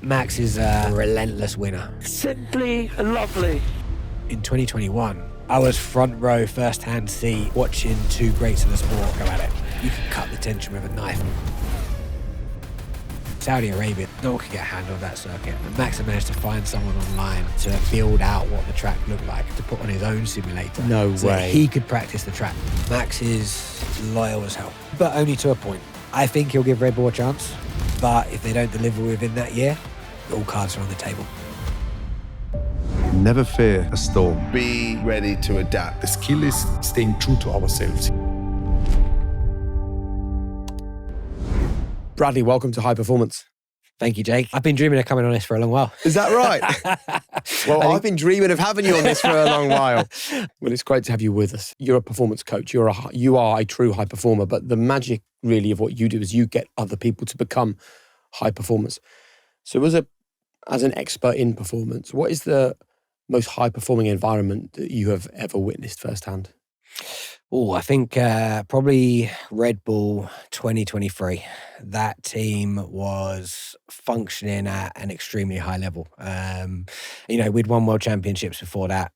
Max is a relentless winner. Simply lovely. In 2021, I was front row, first-hand seat, watching two greats of the sport go at it. You could cut the tension with a knife. Saudi Arabia, no one could get a handle of that circuit. And Max had managed to find someone online to build out what the track looked like, to put on his own simulator. No so way. That he could practice the track. Max is loyal as hell, but only to a point. I think he'll give Red Bull a chance, but if they don't deliver within that year, all cards are on the table. Never fear a storm. Be ready to adapt. The skill is staying true to ourselves. Bradley, welcome to High Performance. Thank you, Jake. I've been dreaming of coming on this for a long while. Is that right? Well, I've been dreaming of having you on this for a long while. Well, it's great to have you with us. You're a performance coach. You are a true high performer, but the magic really of what you do is you get other people to become high performers. So as an expert in performance, what is the most high performing environment that you have ever witnessed firsthand? Oh, I think probably Red Bull 2023. That team was functioning at an extremely high level. We'd won world championships before that.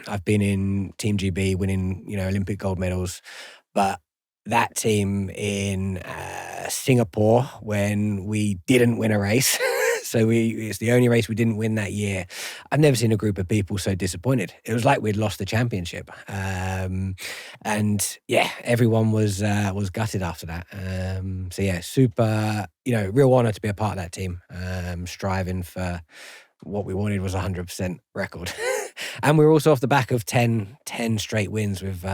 I've been in Team GB winning, Olympic gold medals. But that team in Singapore, when we didn't win a race, so it's the only race we didn't win that year. I've never seen a group of people so disappointed. It was like we'd lost the championship. Everyone was gutted after that. Super, real honor to be a part of that team. Striving for what we wanted was 100% record. And we were also off the back of 10 straight wins with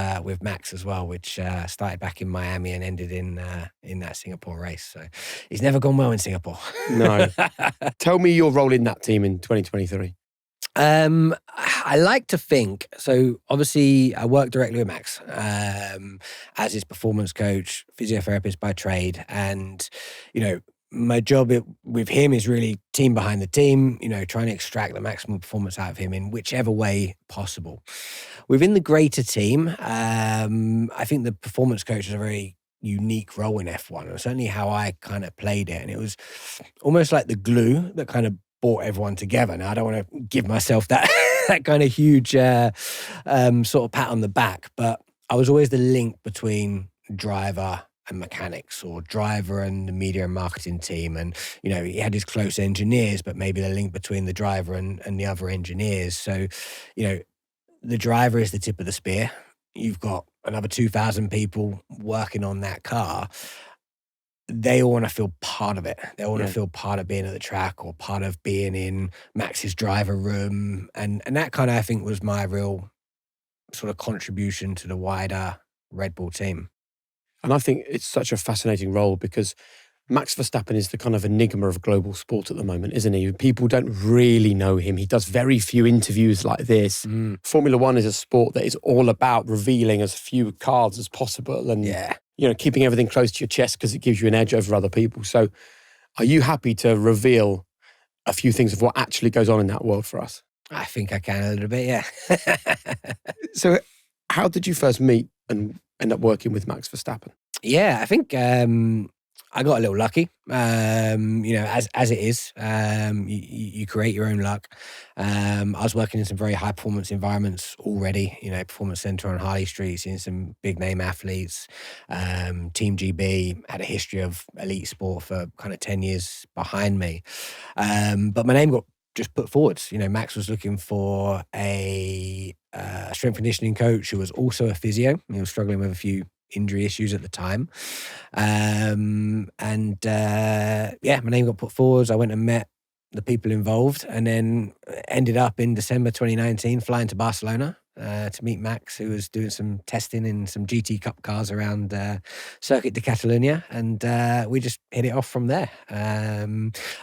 Max as well, which started back in Miami and ended in that Singapore race. So he's never gone well in Singapore. No. Tell me your role in that team in 2023. I like to think, so obviously I work directly with Max as his performance coach, physiotherapist by trade. And, my job with him is really team behind the team, trying to extract the maximum performance out of him in whichever way possible. Within the greater team, I think the performance coach is a very unique role in F1. And certainly how I kind of played it. And it was almost like the glue that kind of brought everyone together. Now, I don't want to give myself that, that kind of huge sort of pat on the back, but I was always the link between driver and mechanics, or driver and the media and marketing team. And, he had his close engineers, but maybe the link between the driver and the other engineers. So, the driver is the tip of the spear. You've got another 2,000 people working on that car. They all want to feel part of it. They all want to feel part of being at the track or part of being in Max's driver room. And that kind of, I think, was my real sort of contribution to the wider Red Bull team. And I think it's such a fascinating role because Max Verstappen is the kind of enigma of global sport at the moment, isn't he? People don't really know him. He does very few interviews like this. Formula One is a sport that is all about revealing as few cards as possible and keeping everything close to your chest because it gives you an edge over other people. So are you happy to reveal a few things of what actually goes on in that world for us? I think I can a little bit, yeah. So how did you first meet and end up working with Max Verstappen? Yeah, I think I got a little lucky, as it is. You create your own luck. I was working in some very high performance environments already, Performance Center on Harley Street, seeing some big name athletes. Team GB had a history of elite sport for kind of 10 years behind me. But my name got just put forward. Max was looking for a strength conditioning coach who was also a physio. He was struggling with a few injury issues at the time. My name got put forward. I went and met the people involved and then ended up in December 2019 flying to Barcelona to meet Max, who was doing some testing in some GT Cup cars around Circuit de Catalunya, and we just hit it off from there. I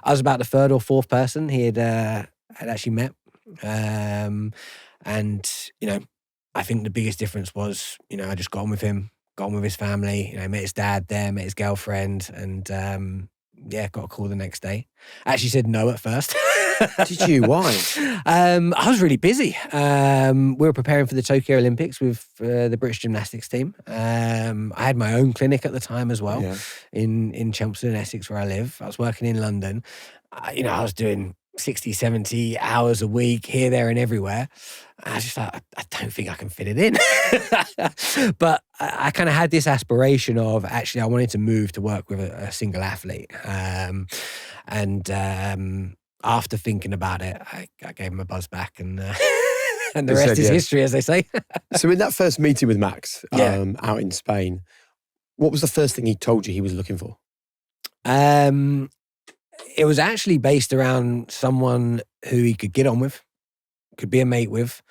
was about the third or fourth person he had actually met. I think the biggest difference was, I just got on with him, got on with his family, met his dad there, met his girlfriend, and got a call the next day. I actually said no at first. Did you? Why? I was really busy. We were preparing for the Tokyo Olympics with the British gymnastics team. I had my own clinic at the time as well, in Chelmsford in Essex, where I live. I was working in London. I was doing 60, 70 hours a week here, there, and everywhere. I was just like, I don't think I can fit it in. But I kind of had this aspiration of actually, I wanted to move to work with a single athlete. After thinking about it, I gave him a buzz back, and and the rest is history, as they say. So in that first meeting with Max out in Spain, what was the first thing he told you he was looking for? It was actually based around someone who he could get on with, could be a mate with,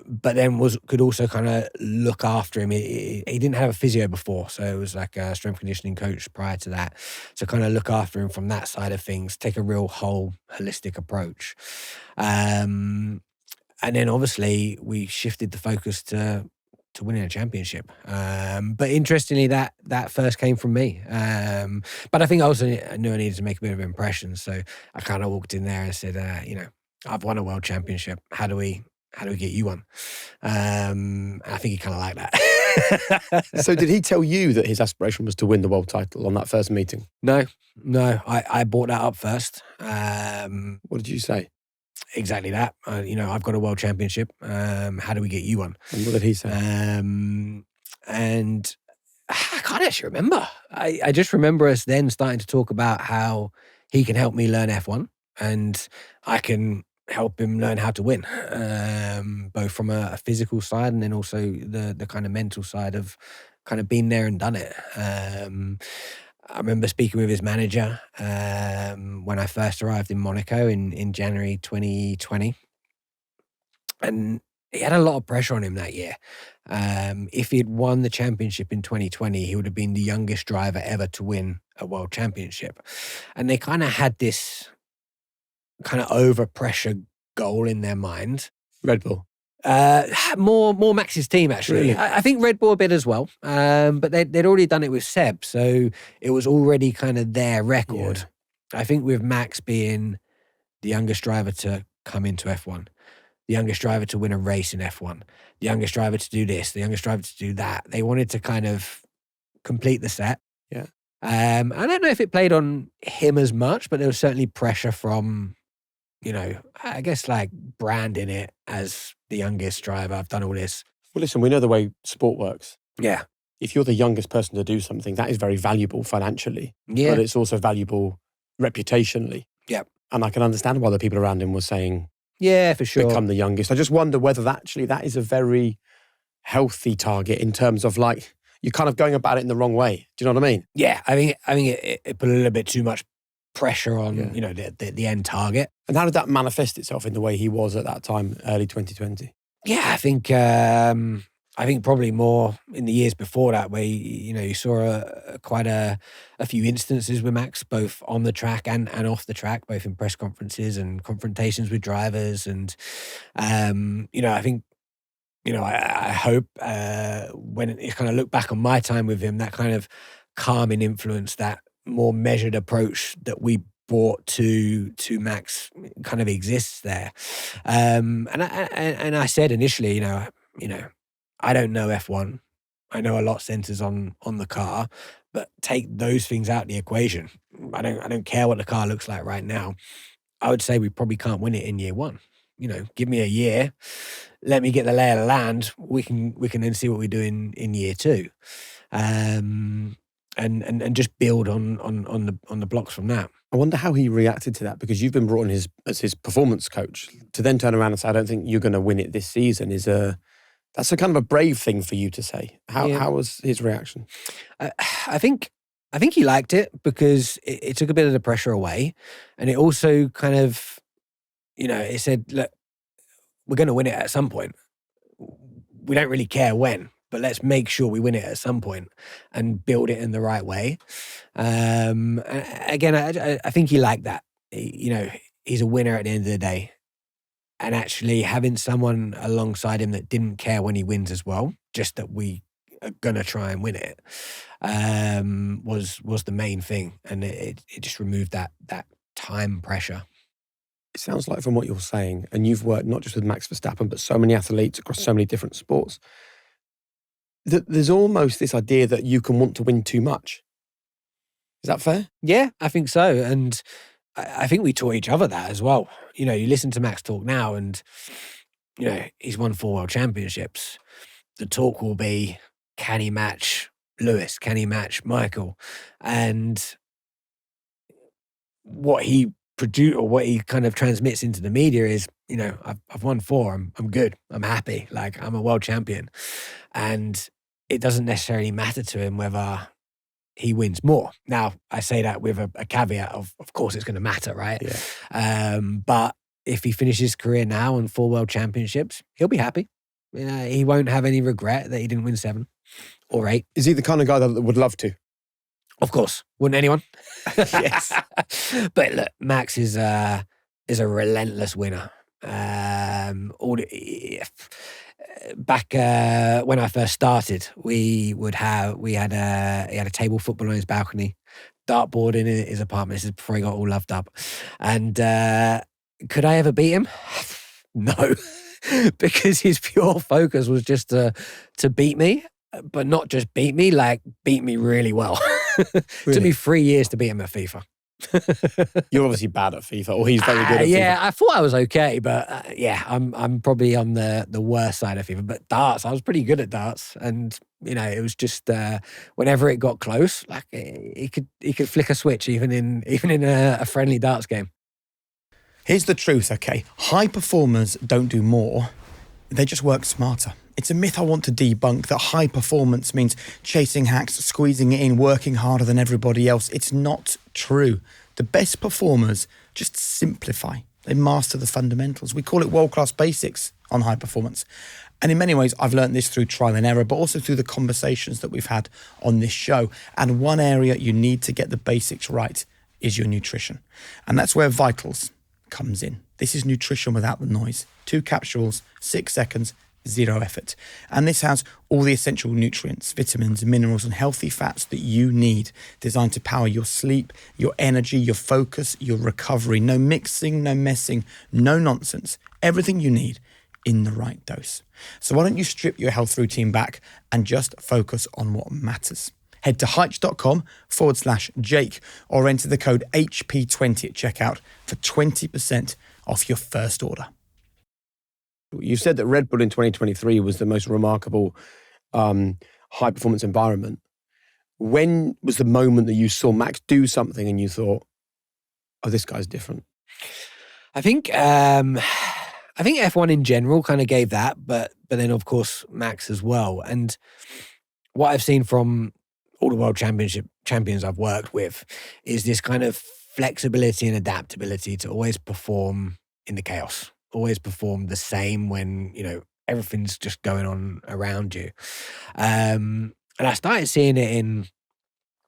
but then could also kind of look after him. He didn't have a physio before, so it was like a strength conditioning coach prior to that. So kind of look after him from that side of things, take a real whole holistic approach. And then obviously we shifted the focus to winning a championship. But interestingly, that first came from me. But I think I also knew I needed to make a bit of an impression. So I kind of walked in there and said, I've won a world championship. How do we get you one? I think he kind of liked that. So did he tell you that his aspiration was to win the world title on that first meeting? No. I brought that up first. What did you say? Exactly that. I've got a world championship. How do we get you one? And what did he say? And I can't actually remember. I just remember us then starting to talk about how he can help me learn F1 and I can help him learn how to win, both from a physical side and then also the kind of mental side of kind of been there and done it. I remember speaking with his manager when I first arrived in Monaco in January 2020. And he had a lot of pressure on him that year. If he had won the championship in 2020, he would have been the youngest driver ever to win a world championship. And they kind of had this kind of overpressure goal in their mind. Red Bull. More Max's team, actually. Really? I think Red Bull a bit as well. But they'd already done it with Seb, so it was already kind of their record. Yeah. I think with Max being the youngest driver to come into F1, the youngest driver to win a race in F1, the youngest driver to do this, the youngest driver to do that, they wanted to kind of complete the set. Yeah. I don't know if it played on him as much, but there was certainly pressure from, I guess like branding it as the youngest driver. I've done all this. Well, listen, we know the way sport works. Yeah. If you're the youngest person to do something, that is very valuable financially. Yeah. But it's also valuable reputationally. Yeah. And I can understand why the people around him were saying, yeah, for sure, become the youngest. I just wonder whether that is a very healthy target in terms of like, you're kind of going about it in the wrong way. Do you know what I mean? Yeah. I think it put a little bit too much pressure on, the end target. And how did that manifest itself in the way he was at that time, early 2020? Yeah, I think probably more in the years before that, where you saw quite a few instances with Max, both on the track and off the track, both in press conferences and confrontations with drivers, and I think I hope when it kind of look back on my time with him, that kind of calming influence, that more measured approach that we brought to Max kind of exists there. And I said initially, I don't know F1. I know a lot centers on the car, but take those things out the equation. I don't care what the car looks like right now. I would say we probably can't win it in year one. Give me a year, let me get the lay of the land. We can then see what we do in year two. And just build on the blocks from that. I wonder how he reacted to that, because you've been brought in as his performance coach. To then turn around and say, I don't think you're going to win it this season that's a kind of a brave thing for you to say. How was his reaction? I think he liked it because it took a bit of the pressure away, and it also kind of, it said, look, we're going to win it at some point. We don't really care when, but let's make sure we win it at some point and build it in the right way. Again, I think he liked that. He's a winner at the end of the day. And actually having someone alongside him that didn't care when he wins as well, just that we are going to try and win it, was the main thing. And it just removed that time pressure. It sounds like from what you're saying, and you've worked not just with Max Verstappen, but so many athletes across so many different sports, that there's almost this idea that you can want to win too much. Is that fair? Yeah, I think so. And I think we taught each other that as well. You know, you listen to Max talk now and, you know, he's won 4 world championships. The talk will be, can he match Lewis? Can he match Michael? And what he or what he kind of transmits into the media is, you know, I've won 4. I'm good. I'm happy. Like, I'm a world champion. And it doesn't necessarily matter to him whether he wins more. Now, I say that with a caveat of course it's going to matter, right? Yeah. But if he finishes his career now on 4 world championships, he'll be happy. He won't have any regret that he didn't win 7 or 8. Is he the kind of guy that would love to? Of course. Wouldn't anyone? Yes. But look, Max is a relentless winner. Back when I first started, he had a table football on his balcony, dartboard in his apartment. This is before he got all loved up. And could I ever beat him? No, because his pure focus was just to beat me, but not just beat me, like beat me really well. It took me 3 years to beat him at FIFA. You're obviously bad at FIFA, or he's very good at FIFA. Yeah, I thought I was okay, but I'm probably on the worst side of FIFA. But darts, I was pretty good at darts, and you know, it was just whenever it got close, like he could flick a switch even in a friendly darts game. Here's the truth, okay? High performers don't do more, they just work smarter. It's a myth I want to debunk that high performance means chasing hacks, squeezing it in, working harder than everybody else. It's not true. The best performers just simplify. They master the fundamentals. We call it world-class basics on high performance. And in many ways, I've learned this through trial and error, but also through the conversations that we've had on this show. And one area you need to get the basics right is your nutrition. And that's where Vitals comes in. This is nutrition without the noise. 2 capsules, 6 seconds, 0 effort. And this has all the essential nutrients, vitamins, minerals, and healthy fats that you need, designed to power your sleep, your energy, your focus, your recovery. No mixing, no messing, no nonsense. Everything you need in the right dose. So why don't you strip your health routine back and just focus on what matters? Head to Heitch.com/Jake or enter the code HP20 at checkout for 20% off your first order. You said that Red Bull in 2023 was the most remarkable high performance environment. When was the moment that you saw Max do something and you thought, oh, this guy's different? I think F1 in general kind of gave that, but then of course Max as well. And what I've seen from all the world champions I've worked with is this kind of flexibility and adaptability to always perform in the chaos. Always perform the same when, you know, everything's just going on around you. And I started seeing it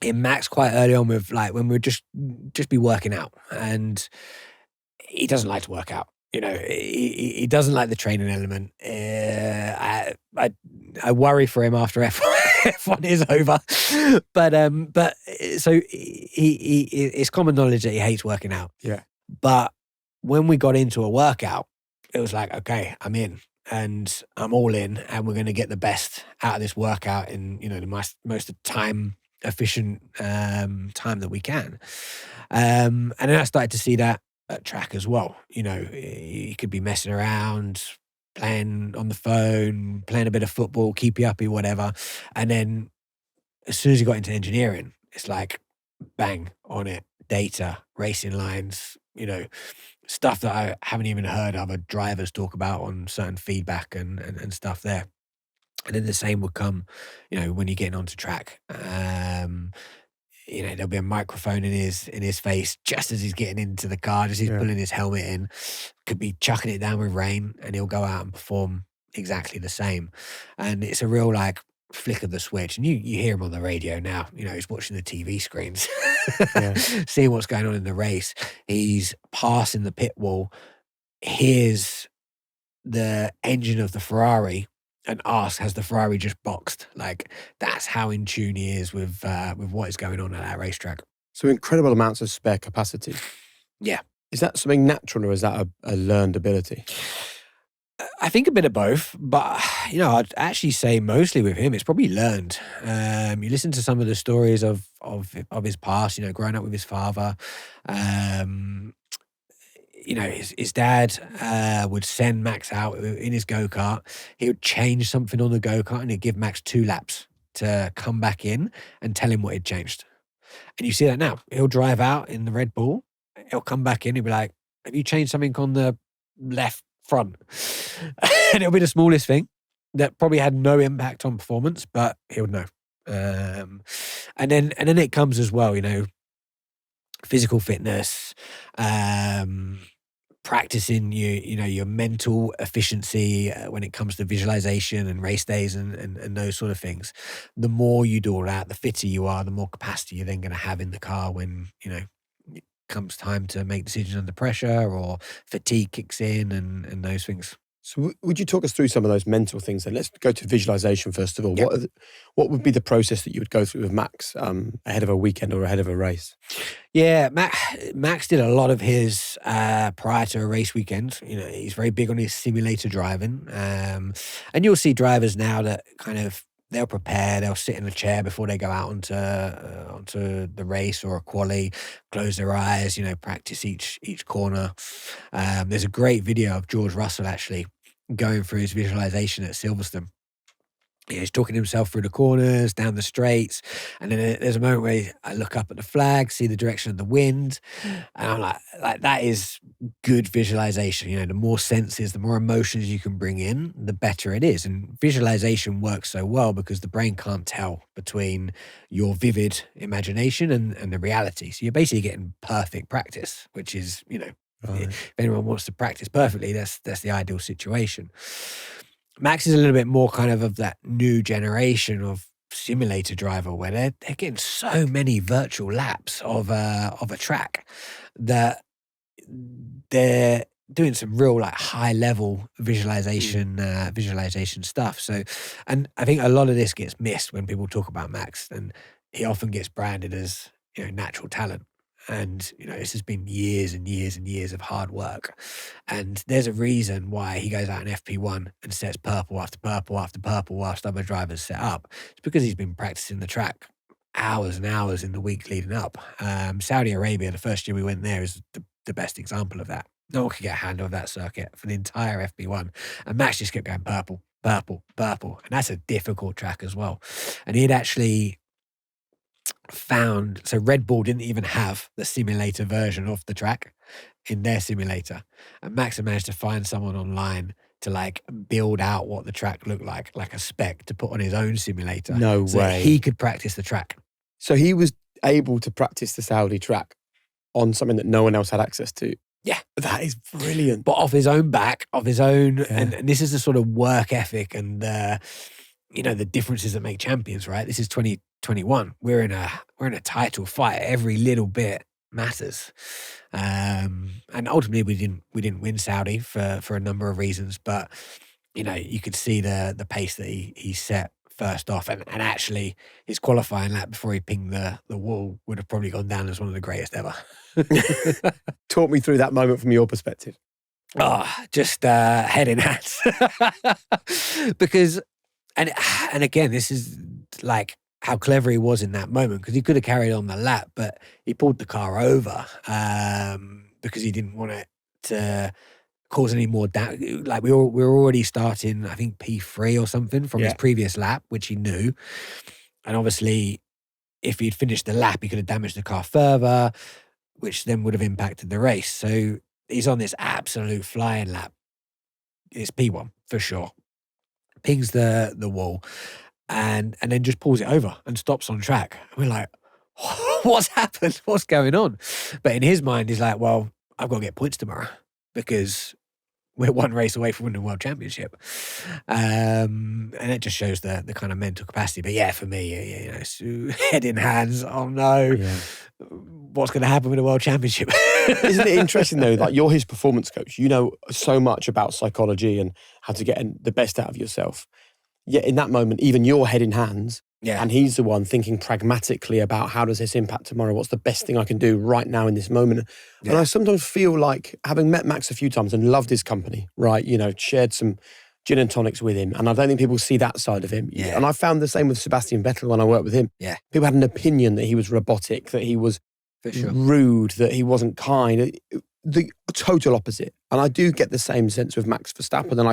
in Max quite early on with like when we'd just be working out, and he doesn't like to work out. You know, he doesn't like the training element. I worry for him after F1 is over. But so it's common knowledge that he hates working out. Yeah. But when we got into a workout, it was like, okay, I'm in and I'm all in, and we're going to get the best out of this workout in, you know, the most time efficient time that we can. And then I started to see that at track as well. You know, you could be messing around, playing on the phone, playing a bit of football, keep you uppy, whatever. And then as soon as you got into engineering, it's like bang on it, data, racing lines, you know, stuff that I haven't even heard other drivers talk about on certain feedback and stuff there. And then the same would come, you know, when you're getting onto track. You know, there'll be a microphone in his face just as he's getting into the car, just as he's pulling his helmet in. Could be chucking it down with rain, and he'll go out and perform exactly the same. And it's a real like flick of the switch. And you hear him on the radio now. You know, he's watching the TV screens, seeing what's going on in the race. He's passing the pit wall, hears the engine of the Ferrari, and asks, has the Ferrari just boxed? Like, that's how in tune he is with what is going on at that racetrack. So incredible amounts of spare capacity. Yeah. Is that something natural or is that a learned ability? I think a bit of both, but I'd actually say mostly with him, it's probably learned. You listen to some of the stories of his past, growing up with his father. His dad would send Max out in his go-kart. He would change something on the go-kart and he'd give Max 2 laps to come back in and tell him what he'd changed. And you see that now. He'll drive out in the Red Bull. He'll come back in. He'll be like, have you changed something on the left front? And it'll be the smallest thing that probably had no impact on performance, but he would know. And then it comes as well, physical fitness, practicing your mental efficiency when it comes to visualization and race days and those sort of things. The more you do all that, the fitter you are, the more capacity you're then going to have in the car when it comes time to make decisions under pressure or fatigue kicks in and those things. So would you talk us through some of those mental things then? Let's go to visualization first of all. Yep. What would be the process that you would go through with Max ahead of a weekend or ahead of a race? Yeah, Max did a lot of his prior to a race weekend. He's very big on his simulator driving. And you'll see drivers now that kind of, they'll prepare, they'll sit in a chair before they go out onto the race or a quali, close their eyes, practice each corner. There's a great video of George Russell actually going through his visualization at Silverstone. He's talking to himself through the corners, down the straights, and then there's a moment where I look up at the flag, see the direction of the wind, and I'm like that is good visualization. The more senses, the more emotions you can bring in, the better it is. And visualization works so well because the brain can't tell between your vivid imagination and the reality. So you're basically getting perfect practice, which is, Right. If anyone wants to practice perfectly, that's the ideal situation. Max is a little bit more kind of that new generation of simulator driver where they're getting so many virtual laps of a track that they're doing some real high level visualization stuff. So, and I think a lot of this gets missed when people talk about Max, and he often gets branded as natural talent. And, this has been years and years and years of hard work. And there's a reason why he goes out in FP1 and sets purple after purple after purple whilst other drivers set up. It's because he's been practicing the track hours and hours in the week leading up. Saudi Arabia, the first year we went there, is the best example of that. No one could get a handle of that circuit for the entire FP1. And Max just kept going purple, purple, purple. And that's a difficult track as well. And he'd actually found, so Red Bull didn't even have the simulator version of the track in their simulator, and Max had managed to find someone online to build out what the track looked like a spec to put on his own simulator. No so way. He could practice the track. So he was able to practice the Saudi track on something that no one else had access to. Yeah. That is brilliant. But off his own back, and this is the sort of work ethic and the differences that make champions, right? This is 2021. We're in a title fight. Every little bit matters. And ultimately we didn't win Saudi for a number of reasons, but you could see the pace that he set first off, and actually his qualifying lap before he pinged the wall would have probably gone down as one of the greatest ever. Talk me through that moment from your perspective. Just head in hands. Because and again, this is how clever he was in that moment, because he could have carried on the lap, but he pulled the car over because he didn't want it to cause any more damage. We were already starting, I think, P3 or something from his previous lap, which he knew. And obviously, if he'd finished the lap, he could have damaged the car further, which then would have impacted the race. So he's on this absolute flying lap. It's P1 for sure. Pings the wall and then just pulls it over and stops on track. We're like, what's happened? What's going on? But in his mind, he's like, well, I've got to get points tomorrow because we're one race away from winning the world championship. And it just shows the kind of mental capacity. But yeah, for me, head in hands. Oh no, what's going to happen with the world championship? Isn't it interesting though? You're his performance coach. You know so much about psychology and how to get the best out of yourself. Yet in that moment, even your head in hands, Yeah. And he's the one thinking pragmatically about how does this impact tomorrow? What's the best thing I can do right now in this moment? Yeah. And I sometimes feel like, having met Max a few times and loved his company, right? Shared some gin and tonics with him. And I don't think people see that side of him. Yeah. And I found the same with Sebastian Vettel when I worked with him. Yeah. People had an opinion that he was robotic, that he was For sure. rude, that he wasn't kind. The total opposite. And I do get the same sense with Max Verstappen. And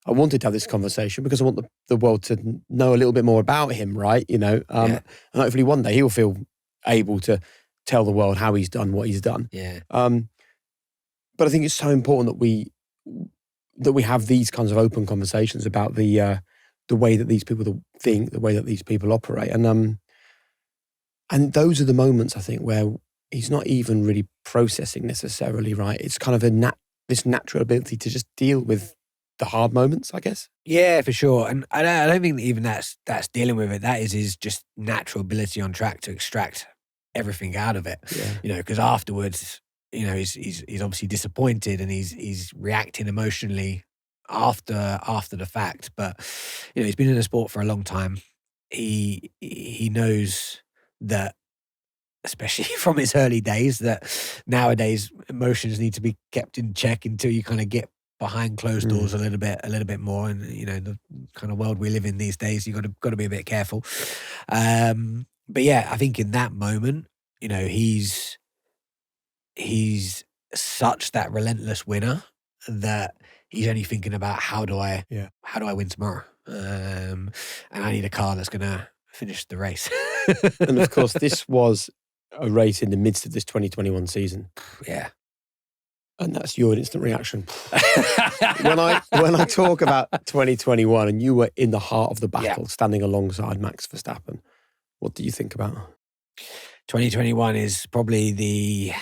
I wanted to have this conversation because I want the world to know a little bit more about him, right? And hopefully one day he'll feel able to tell the world how he's done what he's done. Yeah. But I think it's so important that we have these kinds of open conversations about the way that these people think, the way that these people operate, and those are the moments I think where he's not even really processing necessarily, right? It's kind of this natural ability to just deal with the hard moments, I guess. Yeah, for sure. And I don't think that even that's dealing with it. That is his just natural ability on track to extract everything out of it. Yeah. Because afterwards, he's obviously disappointed and he's reacting emotionally after the fact. But he's been in the sport for a long time. He knows that, especially from his early days, that nowadays emotions need to be kept in check until you kind of get behind closed doors a little bit more. And the kind of world we live in these days, you got to be a bit careful. But yeah, I think in that moment, he's such that relentless winner that he's only thinking about how do I win tomorrow, and I need a car that's gonna finish the race. And of course, this was a race in the midst of this 2021 season. Yeah. And that's your instant reaction. When I talk about 2021 and you were in the heart of the battle, standing alongside Max Verstappen, what do you think about? 2021 is probably the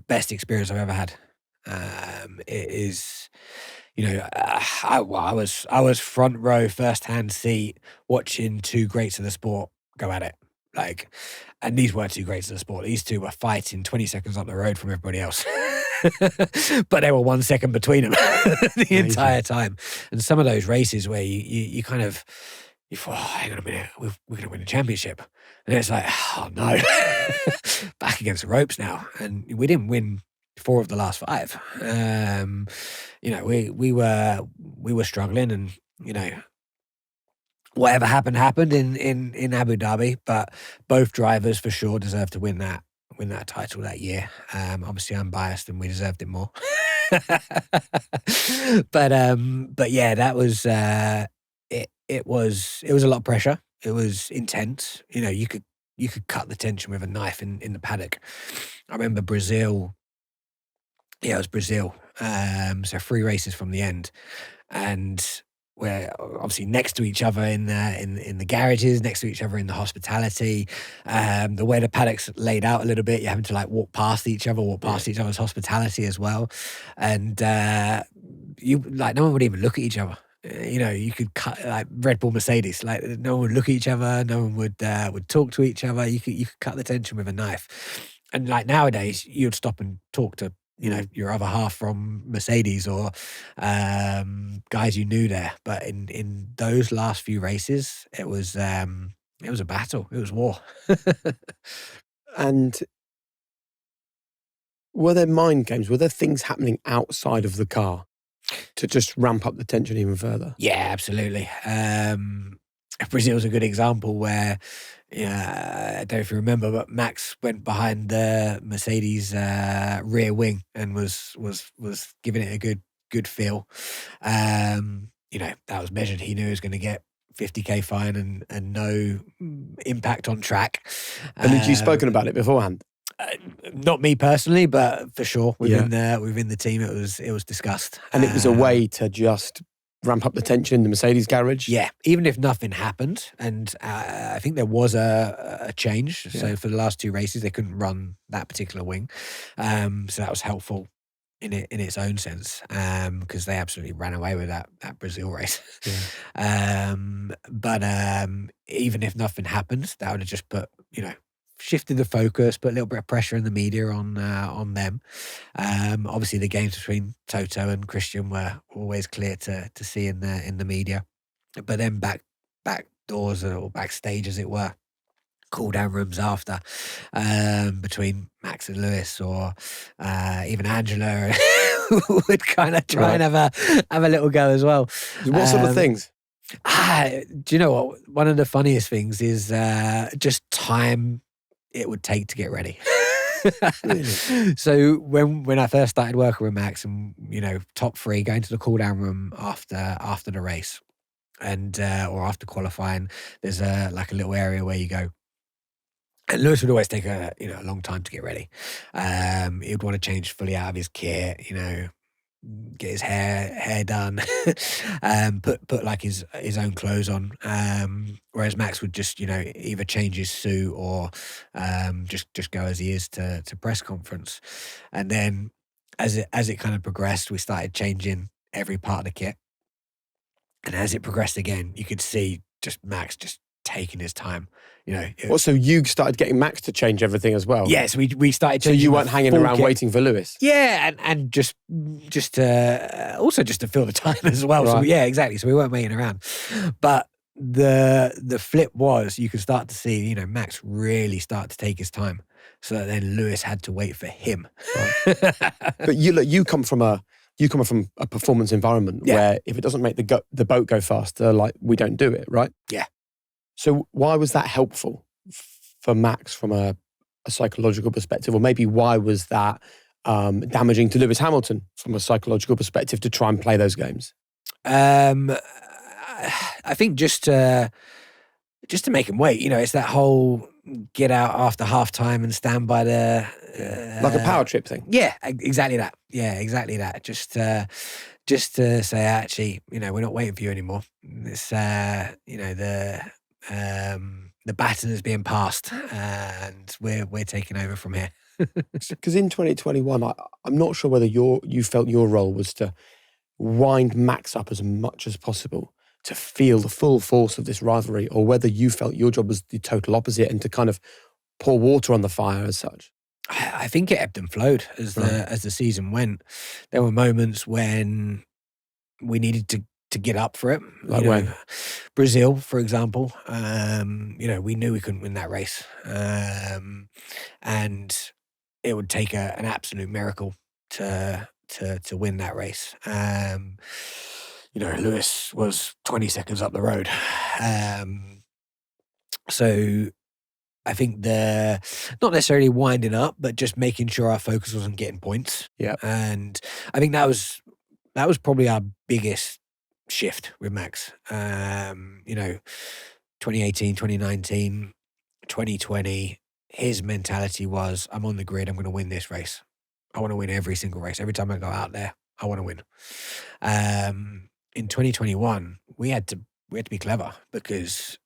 best experience I've ever had. It is, I was front row, first hand seat, watching two greats of the sport go at it. And these weren't two greats of the sport. These two were fighting 20 seconds up the road from everybody else. But they were 1 second between them the entire time. And some of those races where you kind of, you thought, hang on a minute, we're going to win the championship. And it's like, oh no, back against the ropes now. And we didn't win 4 of the last 5. We were struggling, and whatever happened in Abu Dhabi, but both drivers for sure deserve to win that title that year. Obviously I'm biased and we deserved it more. But yeah, that was it was a lot of pressure. It was intense. You could cut the tension with a knife in the paddock. I remember Brazil. Yeah, it was Brazil. So 3 races from the end, and we're obviously next to each other in the garages, next to each other in the hospitality. The way the paddock's laid out a little bit, you're having to walk past each other's hospitality as well. And no one would even look at each other. You could cut Red Bull, Mercedes. No one would look at each other. No one would talk to each other. You could cut the tension with a knife. And nowadays, you'd stop and talk to your other half from Mercedes or guys you knew there. But in those last few races, it was a battle. It was war. And were there mind games? Were there things happening outside of the car to just ramp up the tension even further? Yeah, absolutely. Brazil's a good example where, I don't know if you remember, but Max went behind the Mercedes rear wing and was giving it a good feel. That was measured. He knew he was going to get 50k fine and no impact on track. And had you spoken about it beforehand? Not me personally, but for sure within the team, it was discussed. And it was a way to just ramp up the tension in the Mercedes garage? Yeah, even if nothing happened. And I think there was a change. Yeah. So for the last 2 races, they couldn't run that particular wing. So that was helpful in its own sense, because they absolutely ran away with that Brazil race. Yeah. But even if nothing happened, that would have just put, shifted the focus, put a little bit of pressure in the media on them. Obviously, the games between Toto and Christian were always clear to see in the media. But then back doors or backstage, as it were, cool down rooms after, between Max and Lewis, or even Angela would kind of try and have a little go as well. What sort of things? Do you know what? One of the funniest things is just time it would take to get ready. Really? So when I first started working with Max, and top 3, going to the cool down room after the race, and or after qualifying, there's a little area where you go. And Lewis would always take a long time to get ready. He would want to change fully out of his kit, get his hair done, put like his own clothes on. Whereas Max would just either change his suit or just go as he is to press conference. And then as it kind of progressed, we started changing every part of the kit. And as it progressed again, you could see just Max just taking his time. So you started getting Max to change everything as well? Yes, we started changing. So you weren't hanging around waiting for Lewis? Yeah, and just also just to fill the time as well. Right. So yeah, exactly. So we weren't waiting around. But the flip was, you could start to see, Max really start to take his time. So that then Lewis had to wait for him. Right. But you come from a performance environment where if it doesn't make the boat go faster, we don't do it, right? Yeah. So why was that helpful for Max from a psychological perspective? Or maybe why was that damaging to Lewis Hamilton from a psychological perspective to try and play those games? I think just to make him wait. It's that whole get out after halftime and stand by the like a power trip thing. Yeah, exactly that. Yeah, exactly that. Just to say, actually, we're not waiting for you anymore. It's the baton is being passed, and we're taking over from here. Because in 2021, I'm not sure whether you felt your role was to wind Max up as much as possible to feel the full force of this rivalry, or whether you felt your job was the total opposite and to kind of pour water on the fire as such. I think it ebbed and flowed as the season went. There were moments when we needed to get up for it. Like when? Brazil, for example. We knew we couldn't win that race. And it would take an absolute miracle to win that race. Lewis was 20 seconds up the road. So I think not necessarily winding up, but just making sure our focus wasn't getting points. Yeah. And I think that was probably our biggest shift with Max. 2018, 2019, 2020, his mentality was, I'm on the grid, I'm going to win this race. I want to win every single race. Every time I go out there, I want to win. In 2021, we had to be clever, because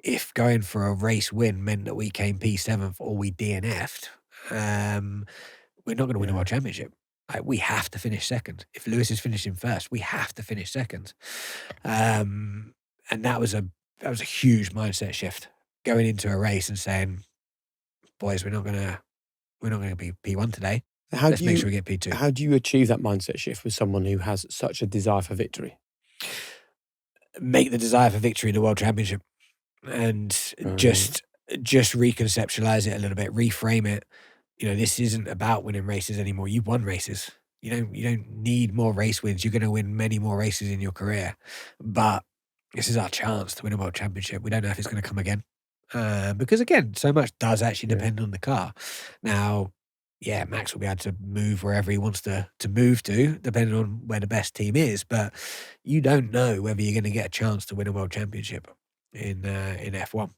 if going for a race win meant that we came P7th or we DNF'd, we're not going to win a world championship. We have to finish second. If Lewis is finishing first, we have to finish second. And that was a huge mindset shift, going into a race and saying, boys, we're not gonna be P1 today. Let's make sure we get P2. How do you achieve that mindset shift with someone who has such a desire for victory? Make the desire for victory the world championship, and just reconceptualize it a little bit, reframe it. This isn't about winning races anymore. You've won races. You don't need more race wins. You're going to win many more races in your career, but this is our chance to win a world championship. We don't know if it's going to come again, because again, so much does actually depend on the car. Now, yeah, Max will be able to move wherever he wants to move to, depending on where the best team is. But you don't know whether you're going to get a chance to win a world championship in F1.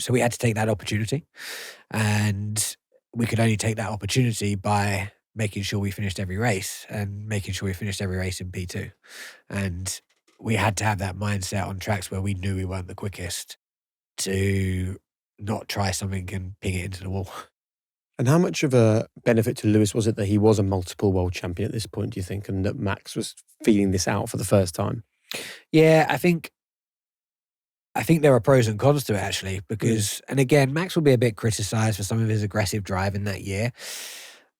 So we had to take that opportunity, and we could only take that opportunity by making sure we finished every race, and making sure we finished every race in P2. And we had to have that mindset on tracks where we knew we weren't the quickest, to not try something and ping it into the wall. And how much of a benefit to Lewis was it that he was a multiple world champion at this point, do you think, and that Max was feeling this out for the first time? Yeah, I think there are pros and cons to it, actually, because, and again, Max will be a bit criticised for some of his aggressive driving that year.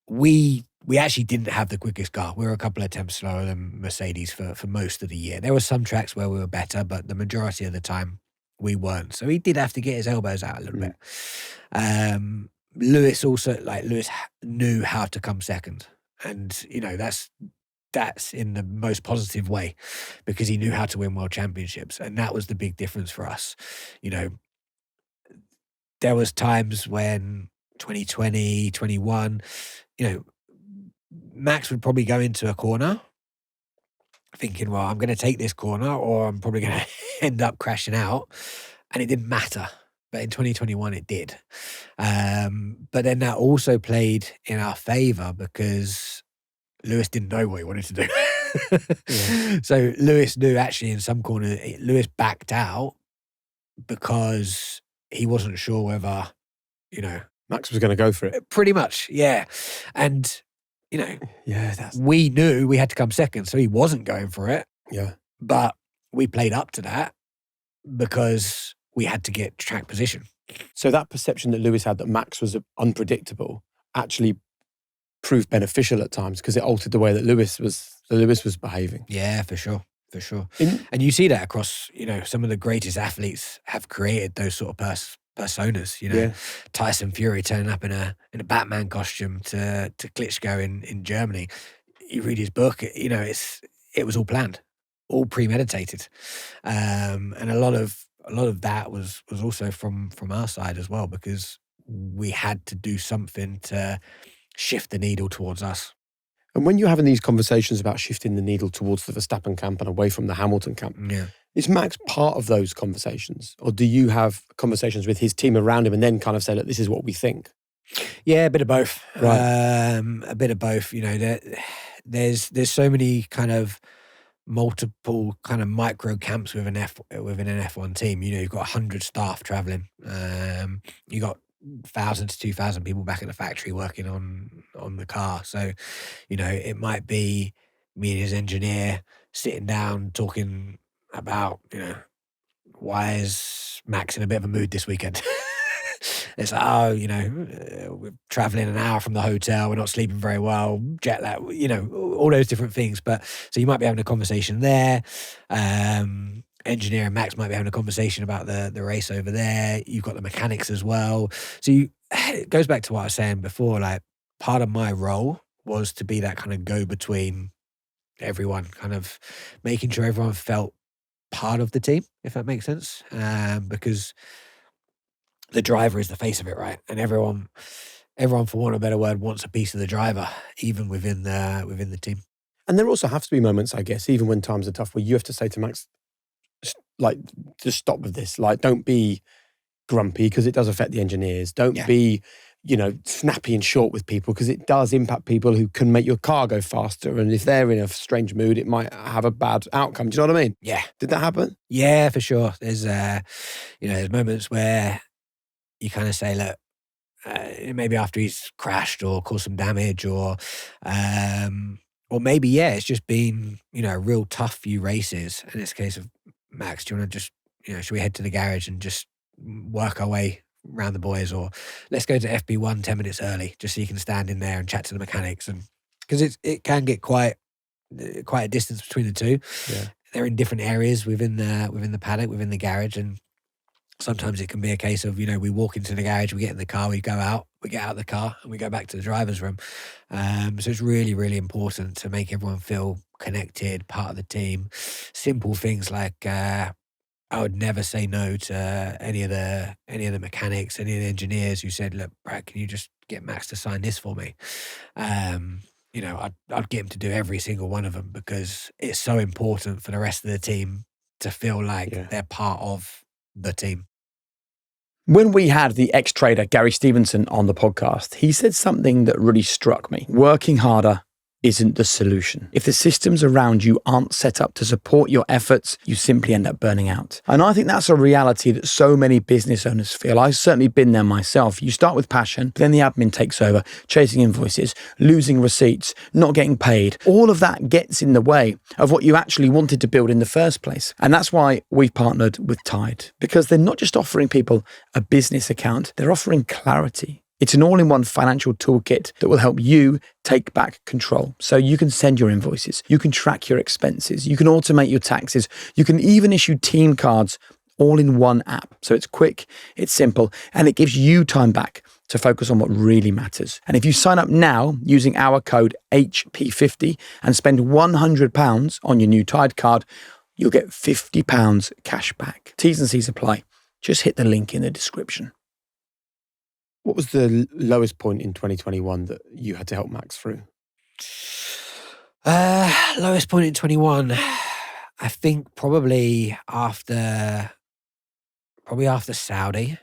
We we actually didn't have the quickest car. We were a couple of attempts slower than Mercedes for most of the year. There were some tracks where we were better, but the majority of the time we weren't. So he did have to get his elbows out a little bit. Lewis knew how to come second. And, you know, that's in the most positive way, because he knew how to win world championships. And that was the big difference for us. You know, there was times when 2020, 21, you know, Max would probably go into a corner thinking, well, I'm going to take this corner or I'm probably going to end up crashing out. And it didn't matter. But in 2021, it did. But then that also played in our favour because Lewis didn't know what he wanted to do. So Lewis knew actually in some corner, Lewis backed out because he wasn't sure whether, you know. Max was going to go for it. Pretty much, yeah. And, you know, we knew we had to come second, so he wasn't going for it. Yeah. But we played up to that because we had to get track position. So that perception that Lewis had that Max was unpredictable actually proved beneficial at times because it altered the way that Lewis was behaving. Yeah, for sure. And you see that across, you know, some of the greatest athletes have created those sort of personas, you know. Tyson Fury turning up in a Batman costume to Klitschko in Germany. You read his book, you know, it was all planned, all premeditated. And a lot of that was also from our side as well, because we had to do something to shift the needle towards us. And when you're having these conversations about shifting the needle towards the Verstappen camp and away from the Hamilton camp, is Max part of those conversations? Or do you have conversations with his team around him and then kind of say, look, this is what we think? Yeah, a bit of both. Right. A bit of both. You know, there's so many kind of multiple kind of micro camps within an F1 team. You know, you've got 100 staff traveling. You got 1,000 to 2,000 people back at the factory working on the car. So, you know, it might be me and his engineer sitting down talking about, you know, why is Max in a bit of a mood this weekend? It's like, oh, you know, we're traveling an hour from the hotel, we're not sleeping very well, jet lag, you know, all those different things. But so you might be having a conversation there. Engineer and Max might be having a conversation about the race over there. You've got the mechanics as well. So it goes back to what I was saying before, like part of my role was to be that kind of go-between everyone, kind of making sure everyone felt part of the team, if that makes sense. Because the driver is the face of it, right? And everyone, for want of a better word, wants a piece of the driver, even within the team. And there also have to be moments, I guess, even when times are tough, where you have to say to Max, like, just stop with this. Like, don't be grumpy because it does affect the engineers. Don't be, you know, snappy and short with people because it does impact people who can make your car go faster. And if they're in a strange mood, it might have a bad outcome. Do you know what I mean? Yeah. Did that happen? Yeah, for sure. There's, you know, there's moments where you kind of say, look, maybe after he's crashed or caused some damage or maybe, it's just been, you know, a real tough few races. In this case of Max, do you want to just, you know, should we head to the garage and just work our way around the boys, or let's go to FP1 10 minutes early just so you can stand in there and chat to the mechanics? And because it can get quite a distance between the two. Yeah. They're in different areas within the paddock, within the garage, and sometimes it can be a case of, you know, we walk into the garage, we get in the car, we get out of the car and we go back to the driver's room. So it's really, really important to make everyone feel connected, part of the team. Simple things like I would never say no to any of the mechanics, any of the engineers who said, look, Brad, can you just get Max to sign this for me? You know, I'd get him to do every single one of them because it's so important for the rest of the team to feel like they're part of the team. When we had the ex-trader Gary Stevenson on the podcast, he said something that really struck me. Working harder isn't the solution. If the systems around you aren't set up to support your efforts, you simply end up burning out. And I think that's a reality that so many business owners feel. I've certainly been there myself. You start with passion, but then the admin takes over, chasing invoices, losing receipts, not getting paid. All of that gets in the way of what you actually wanted to build in the first place. And that's why we've partnered with Tide, because they're not just offering people a business account, they're offering clarity. It's an all-in-one financial toolkit that will help you take back control. So you can send your invoices, you can track your expenses, you can automate your taxes, you can even issue team cards all in one app. So it's quick, it's simple, and it gives you time back to focus on what really matters. And if you sign up now using our code HP50 and spend £100 on your new Tide card, you'll get £50 cash back. T's and C's apply. Just hit the link in the description. What was the lowest point in 2021 that you had to help Max through? Lowest point in 21, I think probably after Saudi.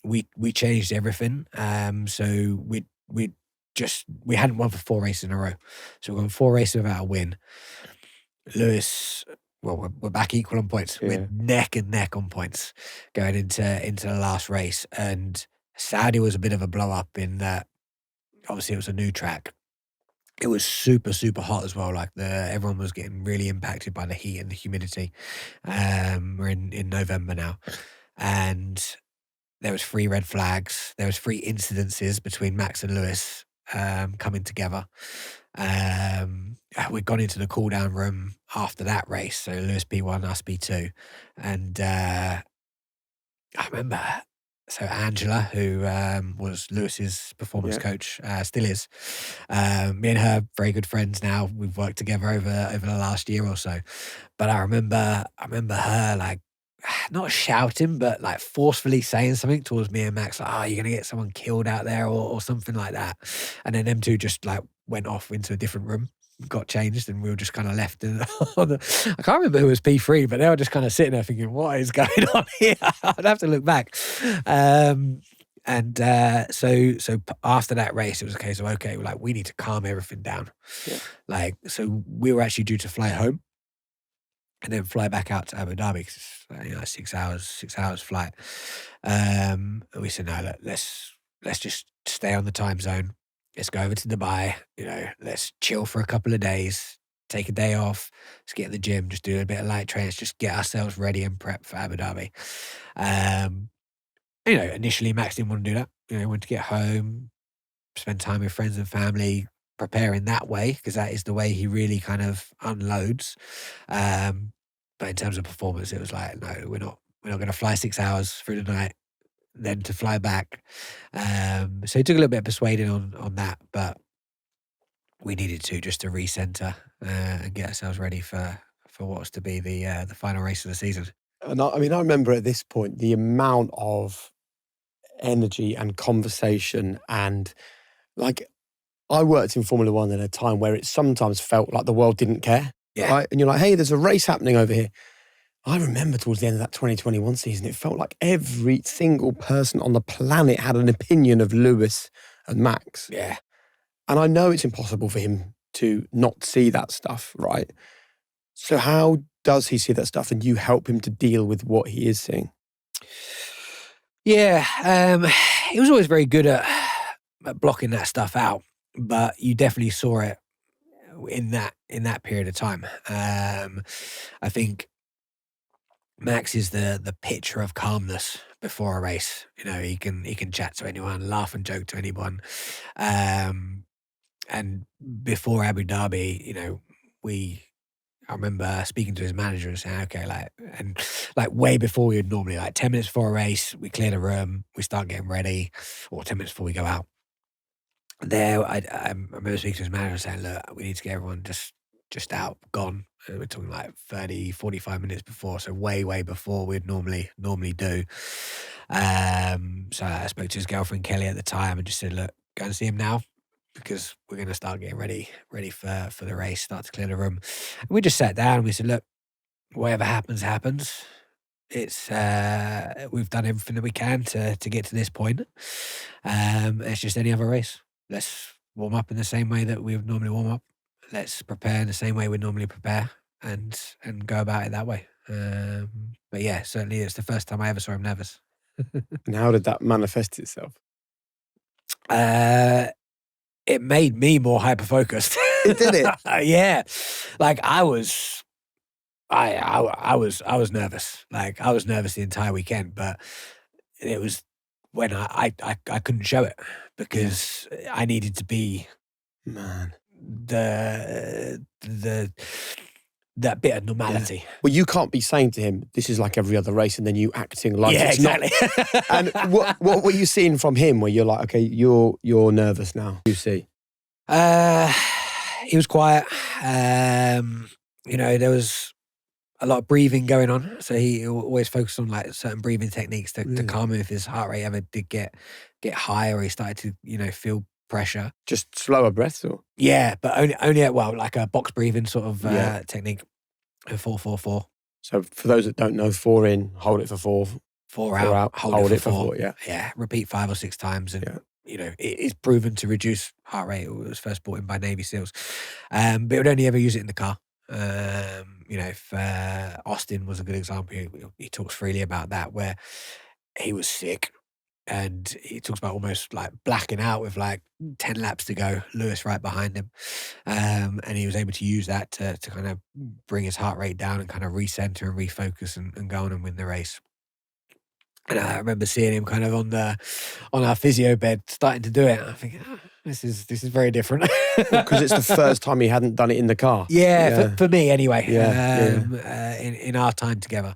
We changed everything. So we hadn't won for 4 races in a row. So we've gone 4 races without a win. Lewis, well, we're back equal on points. Yeah. We're neck and neck on points going into the last race. And Saudi was a bit of a blow up in that obviously it was a new track. It was super, super hot as well. Like everyone was getting really impacted by the heat and the humidity. We're in November now. And there was 3 red flags. There was 3 incidences between Max and Lewis coming together. We'd gone into the cool down room after that race. So Lewis P1, us P2. And I remember, so Angela, who was Lewis's performance coach, still is. Me and her, very good friends now. We've worked together over the last year or so. But I remember her like, not shouting, but like forcefully saying something towards me and Max, like, "Oh, you're gonna get someone killed out there," or something like that. And then them two just like went off into a different room, got changed, and we were just kind of left in I can't remember who was P3, but they were just kind of sitting there thinking, what is going on here? I'd have to look back. So after that race, it was a case of, okay, like we need to calm everything down. Yeah. Like, so we were actually due to fly home and then fly back out to Abu Dhabi, because it's 6 hours flight. And we said, no, look, let's just stay on the time zone. Let's go over to Dubai. Let's chill for a couple of days, take a day off. Let's get in the gym, just do a bit of light training, just get ourselves ready and prep for Abu Dhabi. Initially Max didn't want to do that. He wanted to get home, spend time with friends and family, prepare in that way, because that is the way he really kind of unloads. But in terms of performance, it was like, no, we're not going to fly 6 hours through the night, then to fly back. So it took a little bit of persuading on that, but we needed to just to recenter and get ourselves ready for what was to be the final race of the season. And I remember at this point the amount of energy and conversation, and like I worked in Formula One at a time where it sometimes felt like the world didn't care. Yeah. Right? And you're like, hey, there's a race happening over here. I remember towards the end of that 2021 season, it felt like every single person on the planet had an opinion of Lewis and Max. Yeah. And I know it's impossible for him to not see that stuff, right? So how does he see that stuff, and you help him to deal with what he is seeing? Yeah. He was always very good at blocking that stuff out, but you definitely saw it in that period of time. I think Max is the picture of calmness before a race. He can chat to anyone, laugh and joke to anyone. And before Abu Dhabi, I remember speaking to his manager and saying, okay, like way before we would normally, like 10 minutes before a race, we clear the room, we start getting ready, or 10 minutes before we go out. There, I remember speaking to his manager and saying, look, we need to get everyone just out, gone. And we're talking like 30, 45 minutes before, so way before we'd normally do. So I spoke to his girlfriend Kelly at the time and just said, look, go and see him now, because we're going to start getting ready for the race, start to clear the room. And we just sat down and we said, look, whatever happens. It's we've done everything that we can to get to this point. It's just any other race. Let's warm up in the same way that we would normally warm up. Let's prepare in the same way we normally prepare, and go about it that way. But yeah, certainly it's the first time I ever saw him nervous. And how did that manifest itself? It made me more hyper-focused. Did it? Yeah. Like I was nervous. Like I was nervous the entire weekend, but it was when I couldn't show it because I needed to be Man. that bit of normality. Well, you can't be saying to him, this is like every other race, and then you acting like Yeah, it's exactly. not. And what were you seeing from him where you're like, okay, you're nervous now? You see? He was quiet. There was a lot of breathing going on. So he always focused on like certain breathing techniques to calm him if his heart rate ever did get high or he started to, feel pressure. Just slower breaths or? Yeah, but only like a box breathing sort of technique. 4-4-4. So for those that don't know, 4 in, hold it for 4. 4 out, hold it for 4. Yeah. Yeah, repeat 5 or 6 times. And, it is proven to reduce heart rate. It was first brought in by Navy SEALs. But it would only ever use it in the car. If Austin was a good example, he talks freely about that, where he was sick and he talks about almost like blacking out with like 10 laps to go, Lewis right behind him. And he was able to use that to kind of bring his heart rate down and kind of recenter and refocus and go on and win the race. And I remember seeing him kind of on our physio bed starting to do it. I think this is very different Because it's the first time he hadn't done it in the car. Yeah. For me anyway. Yeah. In our time together,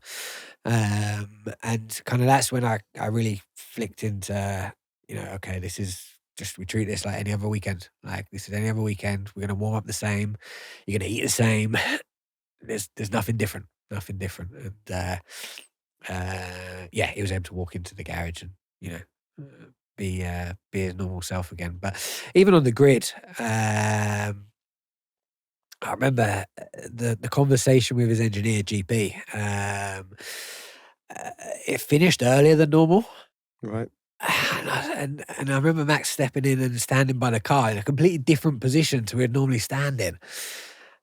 and kind of that's when I really flicked into okay, this is just, we treat this like any other weekend. Like this is any other weekend. We're gonna warm up the same. You're gonna eat the same. There's nothing different. And he was able to walk into the garage and be his normal self again. But even on the grid, I remember the conversation with his engineer GP. It finished earlier than normal, Right. and I remember Max stepping in and standing by the car in a completely different position to where he'd normally stand in.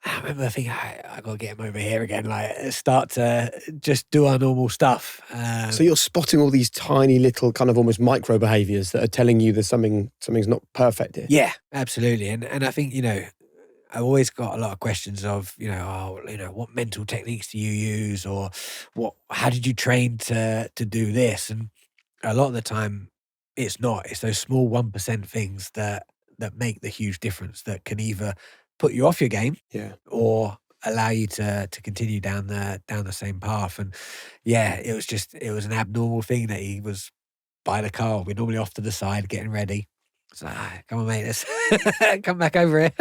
I remember thinking, I got to get him over here again, like start to just do our normal stuff. So you're spotting all these tiny little kind of almost micro behaviours that are telling you there's something's not perfect here. Yeah, absolutely. And I think, I've always got a lot of questions of, what mental techniques do you use, or how did you train to do this? And a lot of the time it's those small 1% things that make the huge difference, that can either put you off your game, or allow you to continue down the same path. And it was an abnormal thing that he was by the car. We're normally off to the side getting ready. So come on, mate, let's come back over here.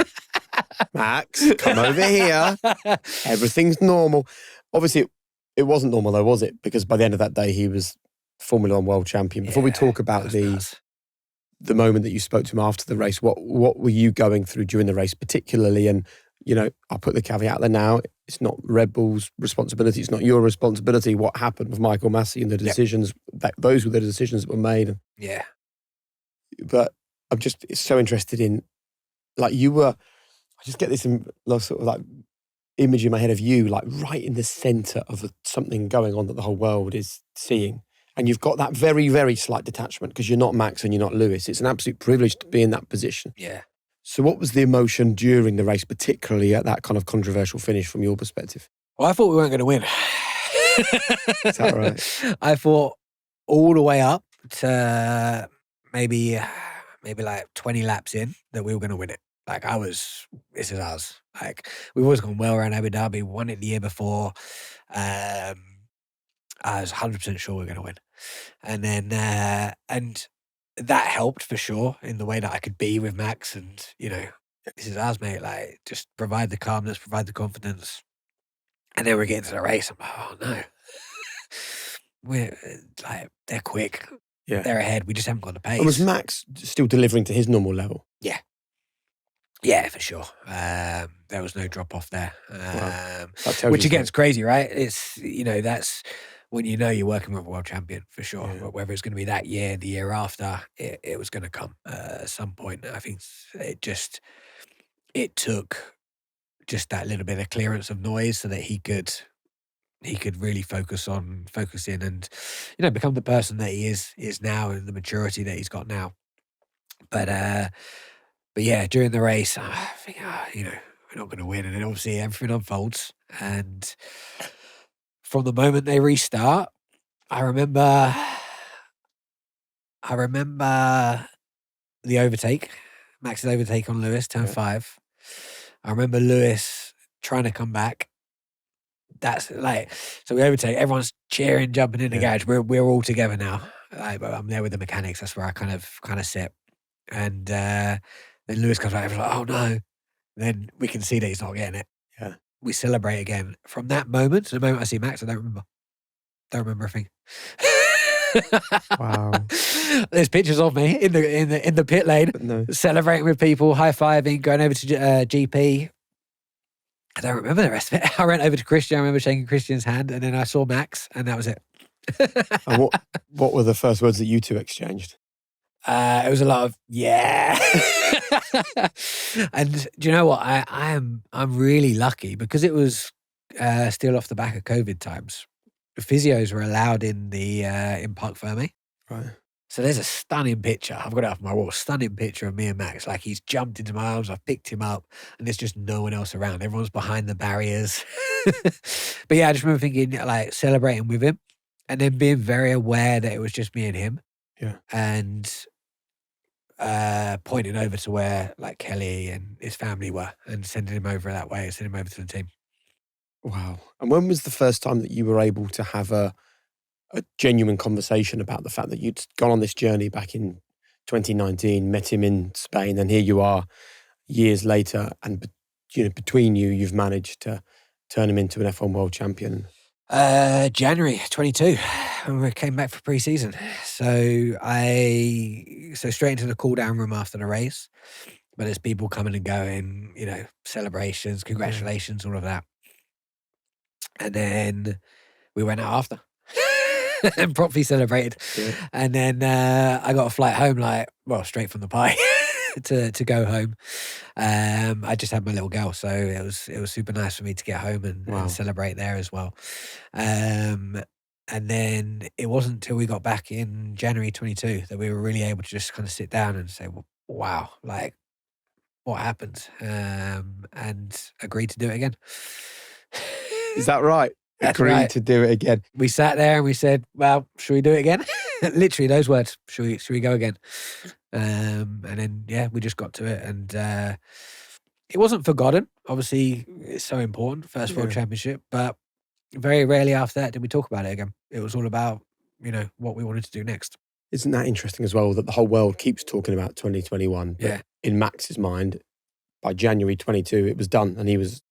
Max, come over here. Everything's normal. Obviously, it wasn't normal though, was it? Because by the end of that day, he was Formula 1 world champion. Before we talk about the moment that you spoke to him after the race, what were you going through during the race particularly? And, I'll put the caveat there now. It's not Red Bull's responsibility. It's not your responsibility what happened with Michael Massey and the decisions. Those were the decisions that were made. Yeah. But I'm just so interested in, like, I just get this sort of like image in my head of you, like right in the center of something going on that the whole world is seeing. And you've got that very, very slight detachment because you're not Max and you're not Lewis. It's an absolute privilege to be in that position. Yeah. So what was the emotion during the race, particularly at that kind of controversial finish from your perspective? Well, I thought we weren't going to win. Is that right? I thought all the way up to maybe like 20 laps in that we were going to win it. Like this is ours. Like we've always gone well around Abu Dhabi, won it the year before. I was 100% sure we were going to win. And then, and that helped for sure in the way that I could be with Max and, this is ours, mate. Like just provide the calmness, provide the confidence. And then we're getting to the race. I'm like, oh no. We're like, they're quick. Yeah. They're ahead. We just haven't got the pace. And was Max still delivering to his normal level? Yeah. Yeah, for sure. There was no drop off there. Which again is crazy, right? It's, that's when you're working with a world champion for sure. Yeah. Whether it's going to be that year, the year after, it was going to come at some point. I think it took just that little bit of clearance of noise so that he could really focus in and, become the person that he is now and the maturity that he's got now. But yeah, during the race, I think, we're not going to win. And then obviously everything unfolds. And from the moment they restart, I remember I remember the overtake, Max's overtake on Lewis, turn 5. I remember Lewis trying to come back. That's like, so we overtake, everyone's cheering, jumping in the garage. We're all together now. I'm there with the mechanics. That's where I kind of sit. And then Lewis comes back. I was like, oh no. Then we can see that he's not getting it. Yeah. We celebrate again. From that moment to the moment I see Max, I don't remember a thing. Wow. There's pictures of me in the pit lane, celebrating with people, high fiving, going over to GP. I don't remember the rest of it. I went over to Christian. I remember shaking Christian's hand, and then I saw Max, and that was it. And what were the first words that you two exchanged? It was a lot of yeah. And do you know what? I'm really lucky because it was still off the back of COVID times. Physios were allowed in the in Parc Fermé. Right. So there's a stunning picture. I've got it off my wall. Stunning picture of me and Max. Like he's jumped into my arms. I've picked him up, and there's just no one else around. Everyone's behind the barriers. But yeah, I just remember thinking, like, celebrating with him, and then being very aware that it was just me and him. Yeah. And pointing over to where like Kelly and his family were, and sending him over that way, sending him over to the team. Wow. And when was the first time that you were able to have a genuine conversation about the fact that you'd gone on this journey back in 2019, met him in Spain, and here you are years later, and between you've managed to turn him into an F1 world champion? January 22, when we came back for pre-season. So straight into the cool-down room after the race. But there's people coming and going, celebrations, congratulations, all of that. And then we went out after and properly celebrated. Yeah. And then I got a flight home, straight from the pie to go home. I just had my little girl, so it was super nice for me to get home and celebrate there as well. And then it wasn't until we got back in January 22 that we were really able to just kind of sit down and say, well, wow, like what happened? And agreed to do it again. Is that right? Agreed to do it again. We sat there and we said, well, should we do it again? Literally those words. Should we go again? And then, we just got to it. And it wasn't forgotten. Obviously, it's so important, first world championship. But very rarely after that did we talk about it again. It was all about, what we wanted to do next. Isn't that interesting as well, that the whole world keeps talking about 2021? But in Max's mind, by January 22, it was done and he was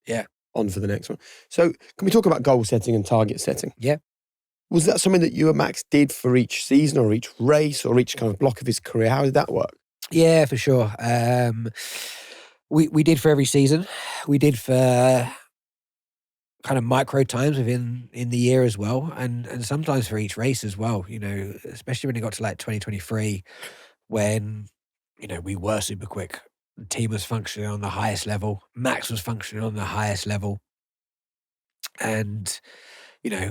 on for the next one. So can we talk about goal setting and target setting? Yeah. Was that something that you and Max did for each season or each race or each kind of block of his career? How did that work? Yeah, for sure. We did for every season. We did for kind of micro times in the year as well, and sometimes for each race as well. Especially when it got to like 2023, when we were super quick. The team was functioning on the highest level. Max was functioning on the highest level, and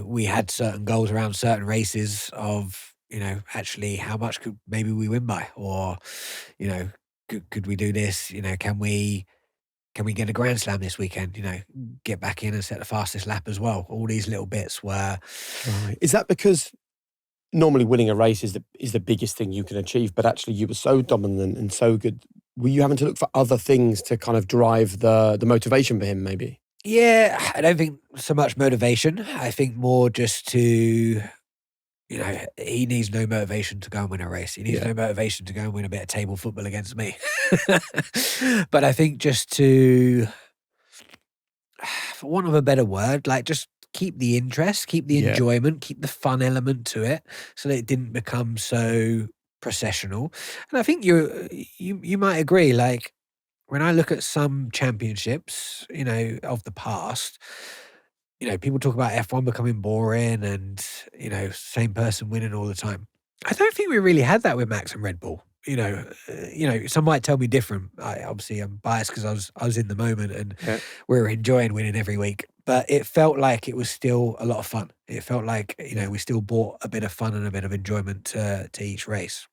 we had certain goals around certain races of actually how much could maybe we win by, or could we do this? Can we get a Grand Slam this weekend? Get back in and set the fastest lap as well. All these little bits were. Right. Is that because normally winning a race is the biggest thing you can achieve, but actually you were so dominant and so good? Were you having to look for other things to kind of drive the motivation for him, maybe? Yeah, I don't think so much motivation. I think more just to, he needs no motivation to go and win a race. He needs no motivation to go and win a bit of table football against me. But I think just to, for want of a better word, just keep the interest, keep the enjoyment, keep the fun element to it, so that it didn't become so processional. And I think you might agree, when I look at some championships, of the past, people talk about F1 becoming boring and, same person winning all the time. I don't think we really had that with Max and Red Bull. Some might tell me different. Obviously I'm biased because I was in the moment and we were enjoying winning every week. But it felt like it was still a lot of fun. It felt like, we still brought a bit of fun and a bit of enjoyment to each race.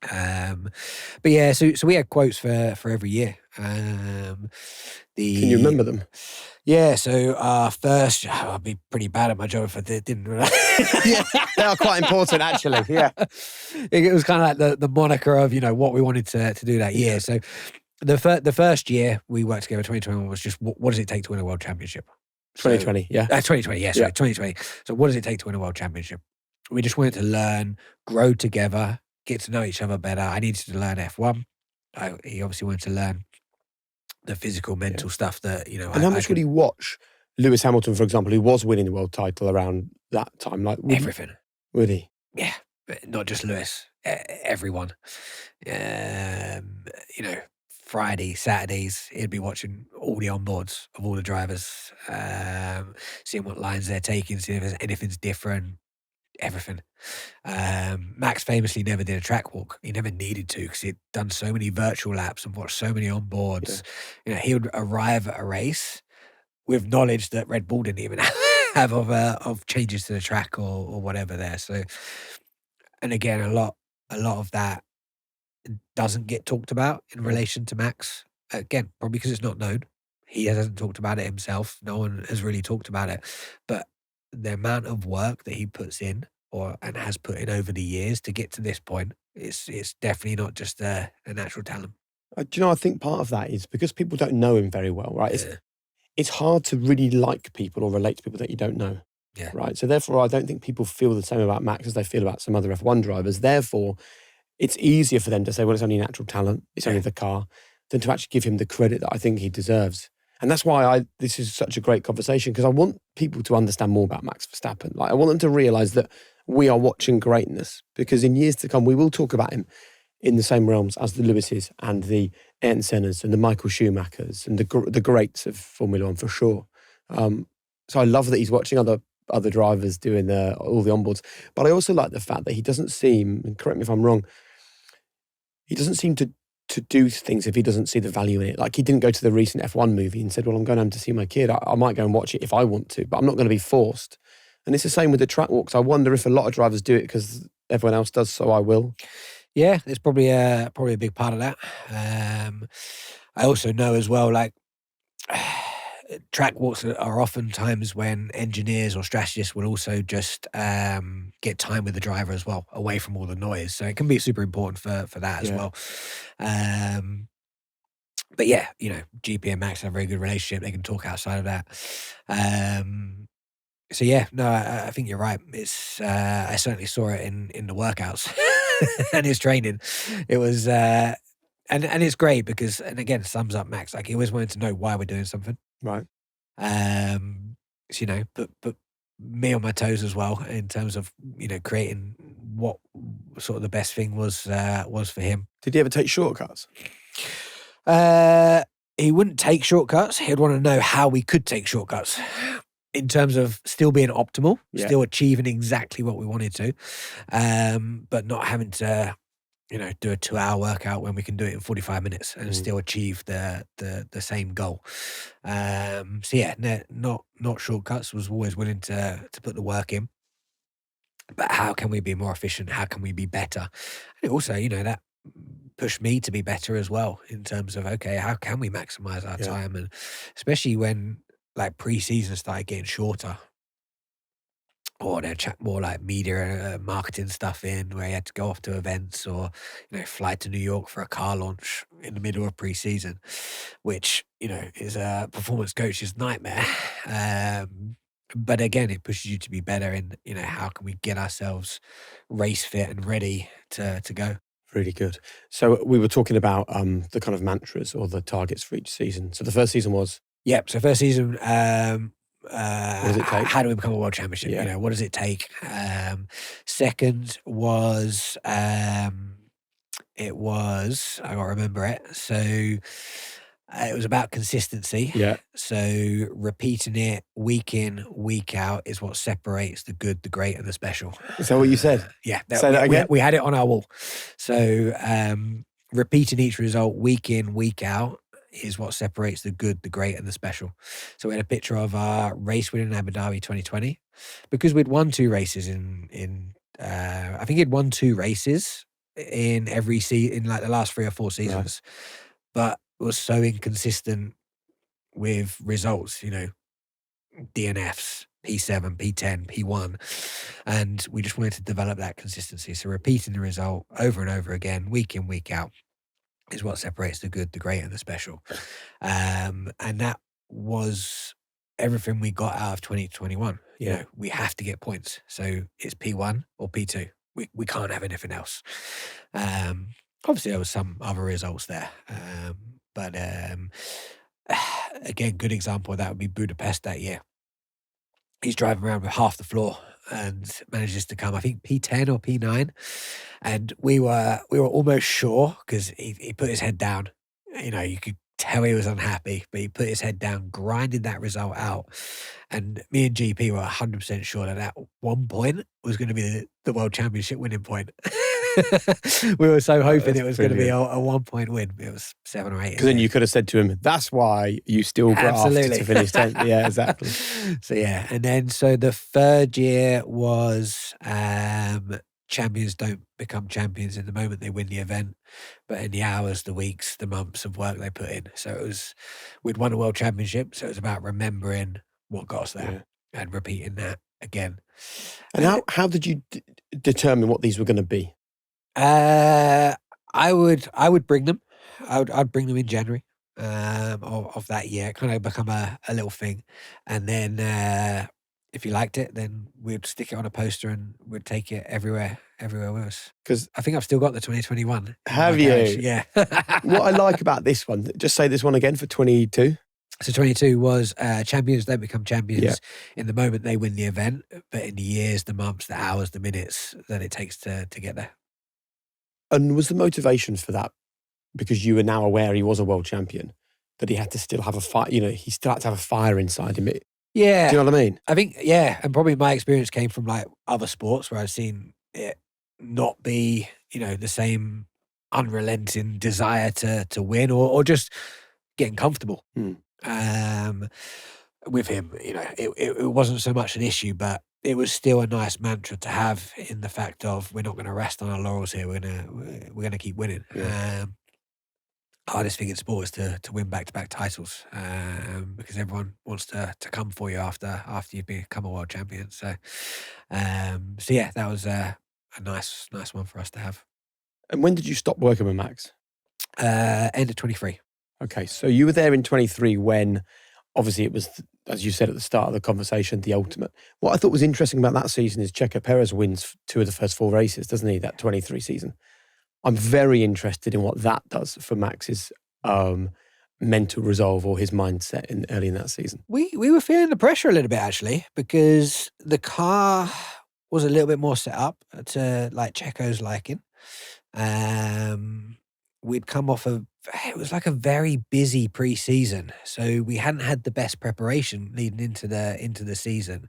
But yeah, so we had quotes for every year. Can you remember them? Yeah, so our first, I'd be pretty bad at my job if I didn't. Yeah, they are quite important, actually. Yeah. It was kind of like the moniker of, what we wanted to do that year. So the first year we worked together, 2021, was just what does it take to win a world championship? 2020, yeah. 2020, yeah, sorry, 2020. So what does it take to win a world championship? We just wanted to learn, grow together, get to know each other better. I needed to learn F1. He obviously wanted to learn the physical, mental stuff that, And how much would he watch Lewis Hamilton, for example, who was winning the world title around that time? Like everything. Would he? Yeah, but not just Lewis, everyone. Friday, Saturdays, he'd be watching all the onboards of all the drivers, seeing what lines they're taking, seeing if anything's different, everything. Max famously never did a track walk. He never needed to because he'd done so many virtual laps and watched so many onboards. Yeah. He would arrive at a race with knowledge that Red Bull didn't even have of changes to the track or whatever there. So, and again, a lot of that doesn't get talked about in relation to Max. Again, probably because it's not known. He hasn't talked about it himself. No one has really talked about it. But the amount of work that he puts in and has put in over the years to get to this point, it's definitely not just a natural talent. Do you know, I think part of that is because people don't know him very well, right? It's hard to really like people or relate to people that you don't know. Yeah. Right. So therefore, I don't think people feel the same about Max as they feel about some other F1 drivers. Therefore, it's easier for them to say, well, it's only natural talent, it's only the car, than to actually give him the credit that I think he deserves. And that's why this is such a great conversation, because I want people to understand more about Max Verstappen. Like, I want them to realise that we are watching greatness, because in years to come, we will talk about him in the same realms as the Lewises and the Ayrton Sennas and the Michael Schumachers and the greats of Formula One, for sure. So I love that he's watching other drivers doing all the onboards. But I also like the fact that he doesn't seem, and correct me if I'm wrong, he doesn't seem to do things if he doesn't see the value in it. Like, he didn't go to the recent F1 movie and said, well, I'm going home to see my kid. I might go and watch it if I want to, but I'm not going to be forced. And it's the same with the track walks. I wonder if a lot of drivers do it because everyone else does, so I will. Yeah, it's probably a big part of that. I also know as well, like, track walks are often times when engineers or strategists will also just get time with the driver as well, away from all the noise. So it can be super important for that as well. But yeah, GP and Max have a very good relationship. They can talk outside of that. So yeah, no, I think you're right. It's I certainly saw it in the workouts and his training. It was and it's great because, and again, sums up Max. Like, he always wanted to know why we're doing something. Right. So, but me on my toes as well in terms of, creating what sort of the best thing was for him. Did he ever take shortcuts? He wouldn't take shortcuts. He'd want to know how we could take shortcuts in terms of still being optimal, still achieving exactly what we wanted to, but not having to, do a 2-hour workout when we can do it in 45 minutes and still achieve the same goal. So yeah, not shortcuts. Was always willing to put the work in. But how can we be more efficient? How can we be better? And also, that pushed me to be better as well in terms of, okay, how can we maximize our time? And especially when, like, pre-season started getting shorter, or they'd chat more like media marketing stuff in, where you had to go off to events or, fly to New York for a car launch in the middle of pre-season, which, is a performance coach's nightmare. But again, it pushes you to be better in, how can we get ourselves race fit and ready to go. Really good. So we were talking about the kind of mantras or the targets for each season. So the first season was? Yep. So first season, what does it take? How do we become a world championship? Yeah. What does it take? Second was, it was, I got to remember it. So it was about consistency. Yeah. So repeating it week in, week out is what separates the good, the great, and the special. Is that what you said? Yeah. Say that again. We had it on our wall. So repeating each result week in, week out is what separates the good, the great, and the special. So we had a picture of our race win in Abu Dhabi 2020, because we'd won 2 races in I think he'd won 2 races in every in like the last 3 or 4 seasons, but was so inconsistent with results, DNFs, P7, P10, P1. And we just wanted to develop that consistency. So repeating the result over and over again, week in, week out, is what separates the good, the great, and the special. And that was everything we got out of 2021. We have to get points. So it's P1 or P2. We can't have anything else. Obviously, there was some other results there. But again, good example of that would be Budapest that year. He's driving around with half the floor and manages to come, I think, P10 or P9. And we were almost sure, because he put his head down. You could tell he was unhappy, but he put his head down, grinded that result out. And me and GP were 100% sure that one point was going to be the World Championship winning point. We were so hoping it was going to be a 1-point win. It was 7 or 8. Because then you could have said to him, that's why you still graft to finish 10th. Yeah, exactly. So and then the third year was champions don't become champions in the moment they win the event, but in the hours, the weeks, the months of work they put in. So we'd won a world championship, so it was about remembering what got us there and repeating that again. And how did you determine what these were going to be? I would bring them. I'd bring them in January of that year. Kind of become a little thing, and then if you liked it, then we'd stick it on a poster and we'd take it everywhere with us. Because I think I've still got the 2021. Have you? Yeah. What I like about this one, just say this one again for 22. So 22 was champions don't become champions in the moment they win the event, but in the years, the months, the hours, the minutes that it takes to get there. And was the motivation for that because you were now aware he was a world champion, that he had to still have a fire, he still had to have a fire inside him? Yeah. Do you know what I mean? I think, and probably my experience came from like other sports where I've seen it not be, the same unrelenting desire to win or just getting comfortable. With him, it wasn't so much an issue, but it was still a nice mantra to have in the fact of we're not going to rest on our laurels here. We're gonna keep winning. Hardest thing in sport is to win back-to-back titles because everyone wants to come for you after you've become a world champion. So that was a nice one for us to have. And when did you stop working with Max? End of 23. Okay, so you were there in 23 when, obviously, it was, as you said at the start of the conversation, the ultimate. What I thought was interesting about that season is Checo Perez wins 2 of the first 4 races, doesn't he, that 23 season? I'm very interested in what that does for Max's mental resolve or his mindset early in that season. We were feeling the pressure a little bit, actually, because the car was a little bit more set up to like Checo's liking. We'd come off it was like a very busy pre-season, so we hadn't had the best preparation leading into the season.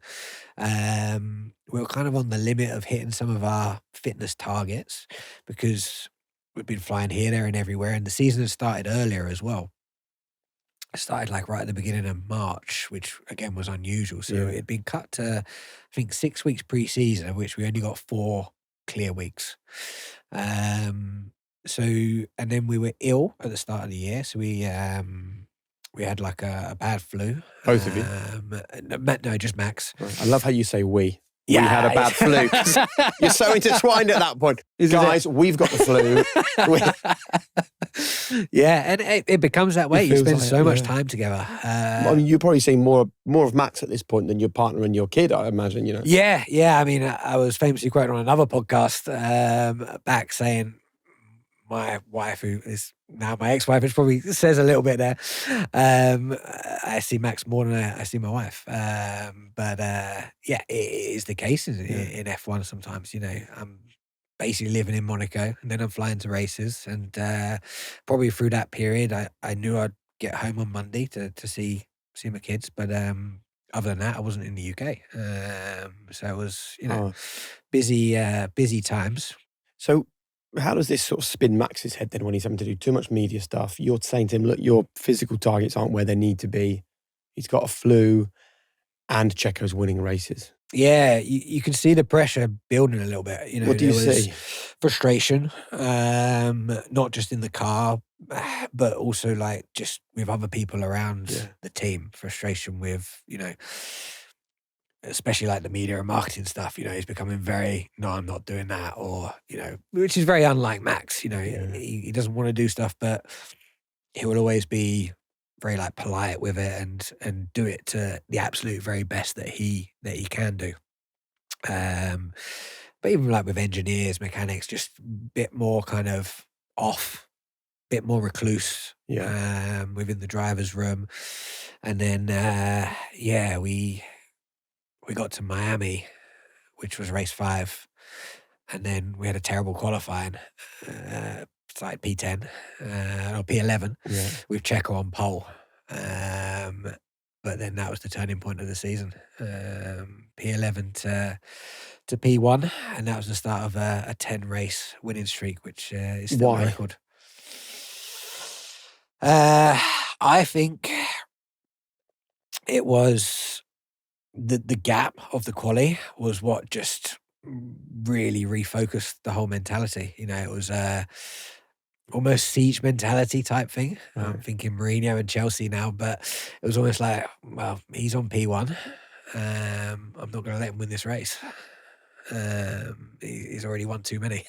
We were kind of on the limit of hitting some of our fitness targets because we'd been flying here, there, and everywhere, and the season had started earlier as well. It started like right at the beginning of March, which again was unusual. So it'd been cut to, I think, 6 weeks pre-season, of which we only got 4 clear weeks. And then we were ill at the start of the year. So we had like a bad flu. Both of you? No, just Max. Right. I love how you say we. Yeah. We had a bad flu. You're so intertwined at that point. Guys, we've got the flu. Yeah, and it becomes that way. You spend like so much time together. I mean, you're probably seeing more of Max at this point than your partner and your kid, I imagine, Yeah. I mean, I was famously quoted on another podcast back saying, my wife, who is now my ex-wife, which probably says a little bit there. I see Max more than I see my wife. But it is the case in F1 sometimes. I'm basically living in Monaco and then I'm flying to races. And probably through that period, I knew I'd get home on Monday to see my kids. But other than that, I wasn't in the UK. So it was, busy times. So how does this sort of spin Max's head then when he's having to do too much media stuff? You're saying to him, look, your physical targets aren't where they need to be. He's got a flu and Checo's winning races. Yeah, you can see the pressure building a little bit. You know, What do you there was see? frustration, not just in the car, but also like just with other people around Yeah. the team. Frustration with, especially like the media and marketing stuff. He's becoming very, no, I'm not doing that, or which is very unlike Max. Yeah. He doesn't want to do stuff, but he will always be very like polite with it and do it to the absolute very best that he can do. But even like with engineers, mechanics, just a bit more kind of off, bit more recluse. Yeah. Within the driver's room, and then we got to Miami, which was race 5, and then we had a terrible qualifying. Started P10 or P11 Yeah. with Checo on pole. But then that was the turning point of the season. P11 to P1, and that was the start of a 10 race winning streak, which is still Why? a record. I think it was the gap of the quali was what just really refocused the whole mentality. It was almost siege mentality type thing. I'm thinking Mourinho and Chelsea now, but it was almost like, well, he's on P1. I'm not going to let him win this race. He's already won too many.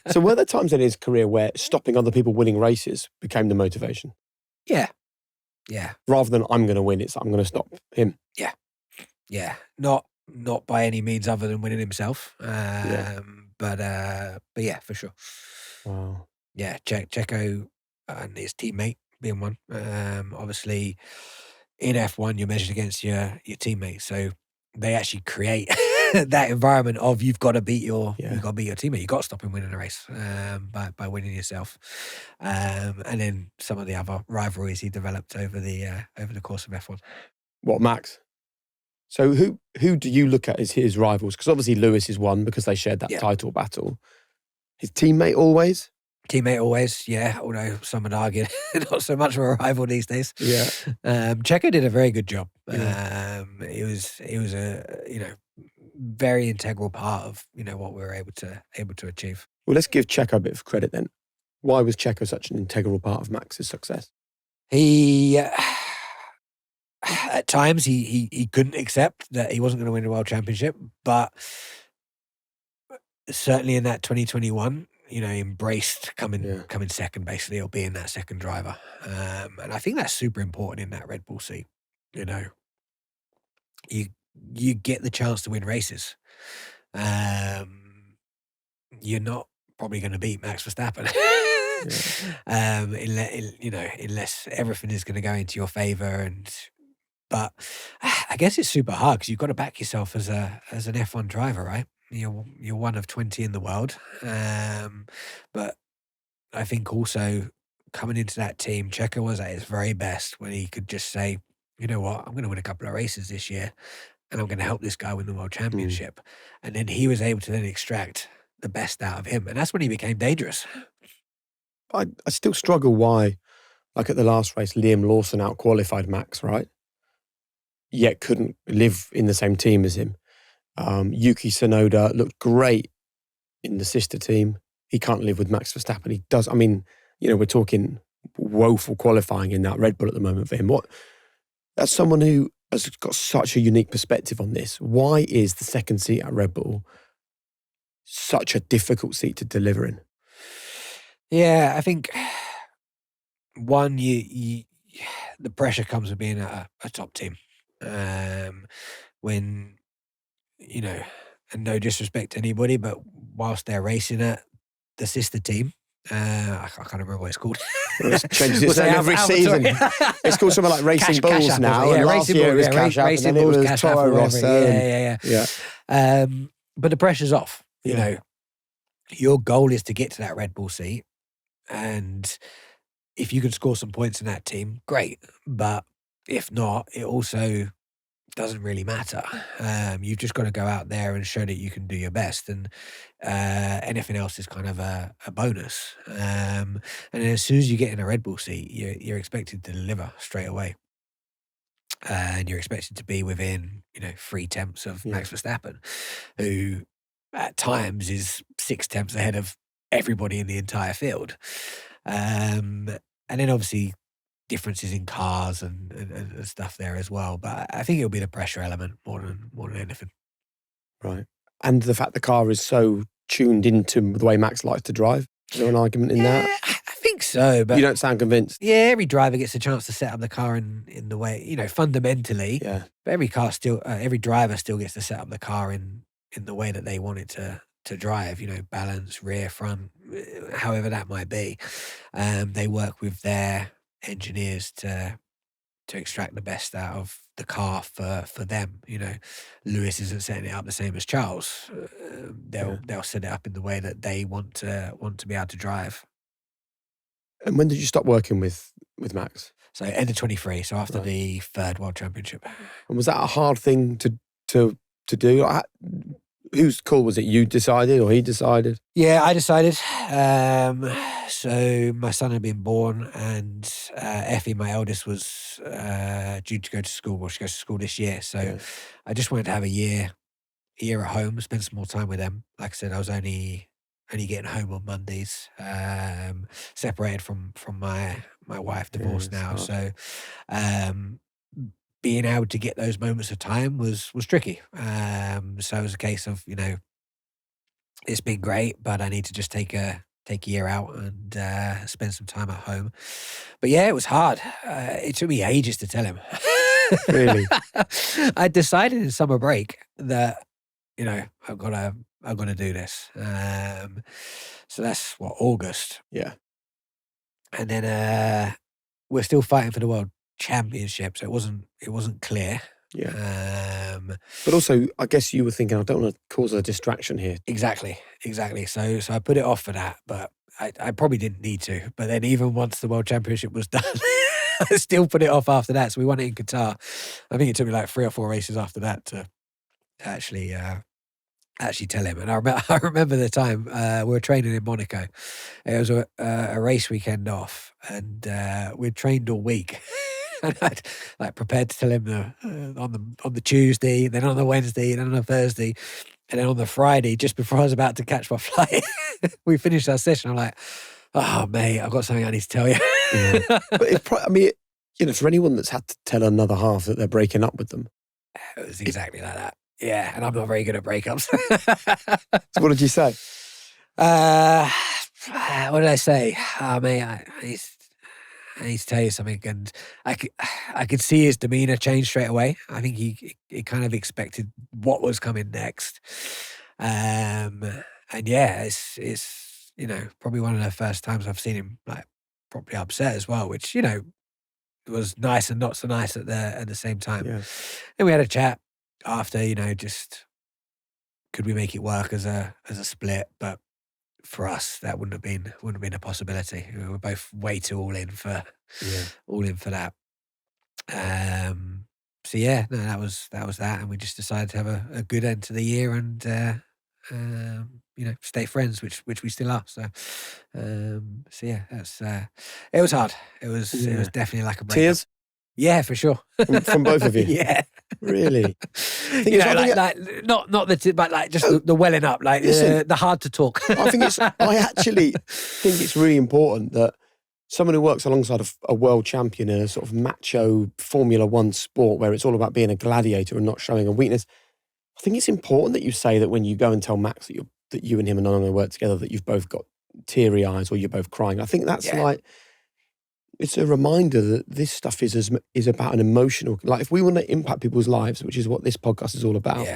So were there times in his career where stopping other people winning races became the motivation? Yeah. Rather than I'm going to win, it's I'm going to stop him. Yeah. Not by any means other than winning himself. But yeah, for sure. Wow. Yeah, Checo and his teammate being one. Obviously, in F1, you're measured against your teammates, so they actually create that environment of you've got to beat your teammate. You've got to stop him winning a race by winning yourself. And then some of the other rivalries he developed over the course of F1. What, Max? So who do you look at as his rivals? Because obviously Lewis is one because they shared that title battle. His teammate always? Teammate always, yeah. Although some would argue not so much of a rival these days. Yeah. Checo did a very good job. Yeah. It was a very integral part of what we were able to achieve. Well, let's give Checo a bit of credit then. Why was Checo such an integral part of Max's success? He at times he couldn't accept that he wasn't going to win the world championship, but certainly in that 2021. Embraced coming second, basically, or being that second driver. And I think that's super important in that Red Bull seat. You get the chance to win races. You're not probably going to beat Max Verstappen. Unless everything is going to go into your favor. But I guess it's super hard because you've got to back yourself as an F1 driver, right? You're one of 20 in the world. But I think also coming into that team, Checo was at his very best when he could just say, you know what, I'm going to win a couple of races this year and I'm going to help this guy win the world championship. And then he was able to then extract the best out of him. And that's when he became dangerous. I still struggle why, like at the last race, Liam Lawson out-qualified Max, right? Yet couldn't live in the same team as him. Yuki Tsunoda looked great in the sister team. He can't live with Max Verstappen. He does. I mean, we're talking woeful qualifying in that Red Bull at the moment for him. As someone who has got such a unique perspective on this, why is the second seat at Red Bull such a difficult seat to deliver in? Yeah, I think one, the pressure comes with being a top team. When and no disrespect to anybody, but whilst they're racing at the sister team, I can't remember what it's called. It's changed its name every season. It's called something like Racing Bulls Cash now. Apple, and last year it was Cash App, and then it was Toro Rosso. Yeah. But the pressure's off. Your goal is to get to that Red Bull seat, and if you can score some points in that team, great. But if not, it also doesn't really matter. You've just got to go out there and show that you can do your best, and anything else is kind of a bonus. And then as soon as you get in a Red Bull seat, you're expected to deliver straight away. and you're expected to be within 3/10 of Yeah. Max Verstappen, who at times is 6/10 ahead of everybody in the entire field. And then obviously differences in cars and stuff there as well. But I think it'll be the pressure element more than anything. Right. And the fact the car is so tuned into the way Max likes to drive. Is there an argument in that? I think so, but You don't sound convinced. yeah, every driver gets a chance to set up the car in the way, fundamentally. Yeah. But every driver still gets to set up the car in the way that they want it to drive. Balance, rear, front, however that might be. They work with their engineers to extract the best out of the car for them. Lewis isn't setting it up the same as Charles. They'll set it up in the way that they want to be able to drive. And when did you stop working with Max? So end of 23. So after Right. the third World Championship. And was that a hard thing to do? Whose call was it? You decided or he decided? Yeah, I decided. So my son had been born, and Effie, my eldest, was due to go to school. Well, she goes to school this year. So Yeah. I just wanted to have a year at home, spend some more time with them. Like I said, I was only getting home on Mondays. Separated from my wife, divorced Yeah, now. it's So being able to get those moments of time was tricky. So it was a case of it's been great, but I need to just take a year out and spend some time at home. But yeah, it was hard. It took me ages to tell him. Really? I decided in summer break that I've got to do this. So that's August, Yeah. and then we're still fighting for the world championship. So it wasn't clear. Yeah. But also, I guess you were thinking, I don't want to cause a distraction here. Exactly. So I put it off for that, but I probably didn't need to. But then even once the World Championship was done, I still put it off after that. So we won it in Qatar. I think it took me like 3 or 4 races after that to actually tell him. And I remember the time we were training in Monaco. It was a race weekend off, and we'd trained all week. And I'd prepared to tell him on the Tuesday, then on the Wednesday, then on the Thursday, and then on the Friday, just before I was about to catch my flight, we finished our session. I'm like, "Oh, mate, I've got something I need to tell you." Yeah. But for anyone that's had to tell another half that they're breaking up with them. It was exactly like that. Yeah, and I'm not very good at breakups. So what did you say? What did I say? Mate, I need to tell you something, and I could see his demeanor change straight away. I think he kind of expected what was coming next, and yeah, it's probably one of the first times I've seen him like properly upset as well, which was nice and not so nice at the same time. Yeah. And we had a chat after, just could we make it work as a split, but for us, that wouldn't have been a possibility. We were both way too all in for that. So yeah, no, that was that, and we just decided to have a good end to the year and stay friends, which we still are. So yeah, that's it was hard. It was definitely like a breakup. Tears? Yeah, for sure. From both of you? Yeah. Really? Not but like just the welling up, like the hard to talk. I actually think it's really important that someone who works alongside a world champion in a sort of macho Formula One sport where it's all about being a gladiator and not showing a weakness, I think it's important that you say that when you go and tell Max that you and him are not going to work together, that you've both got teary eyes or you're both crying. I think that's it's a reminder that this stuff is about an emotional, like if we want to impact people's lives, which is what this podcast is all about,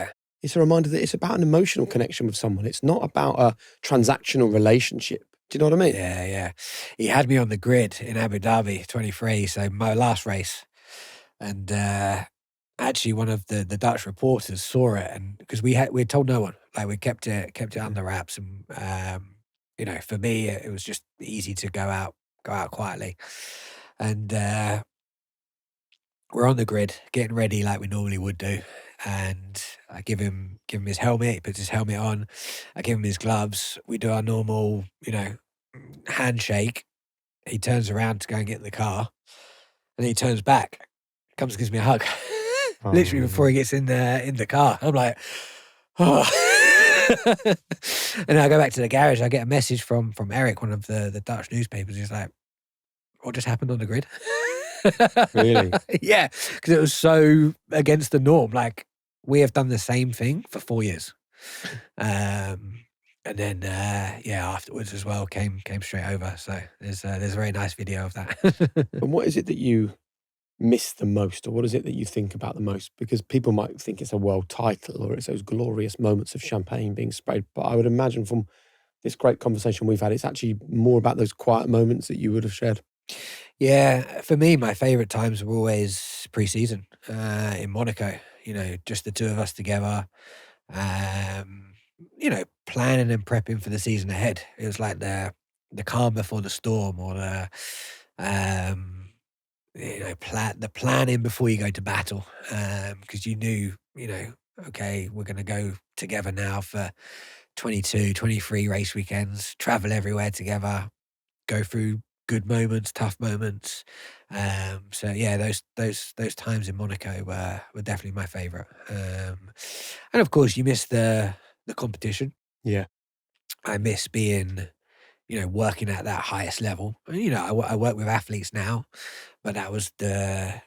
it's a reminder that it's about an emotional connection with someone. It's not about a transactional relationship. Do you know what I mean? Yeah. He had me on the grid in Abu Dhabi 23, so my last race. And actually one of the Dutch reporters saw it, and because we had told no one, like we kept it under wraps, and for me it was just easy to go out quietly. And we're on the grid getting ready like we normally would do, and I give him his helmet. He puts his helmet on. I give him his gloves. We do our normal handshake. He turns around to go and get in the car, and he turns back comes and gives me a hug. Literally before he gets in the car. I'm like, oh. And then I go back to the garage. I get a message from Eric, one of the Dutch newspapers. He's like, what just happened on the grid? Really? Yeah, because it was so against the norm. Like, we have done the same thing for 4 years. And then, afterwards as well, came straight over. So there's a very nice video of that. And what is it that you miss the most, or what is it that you think about the most? Because people might think it's a world title or it's those glorious moments of champagne being sprayed. But I would imagine from this great conversation we've had, it's actually more about those quiet moments that you would have shared. Yeah, for me, my favourite times were always pre-season in Monaco. You know, just the two of us together. Planning and prepping for the season ahead. It was like the calm before the storm, or the planning before you go to battle. Because you knew, okay, we're going to go together now for 22, 23 race weekends, travel everywhere together, go through good moments, tough moments. Those times in Monaco were definitely my favourite. And of course, you miss the competition. Yeah. I miss being, working at that highest level. I work with athletes now, but that was the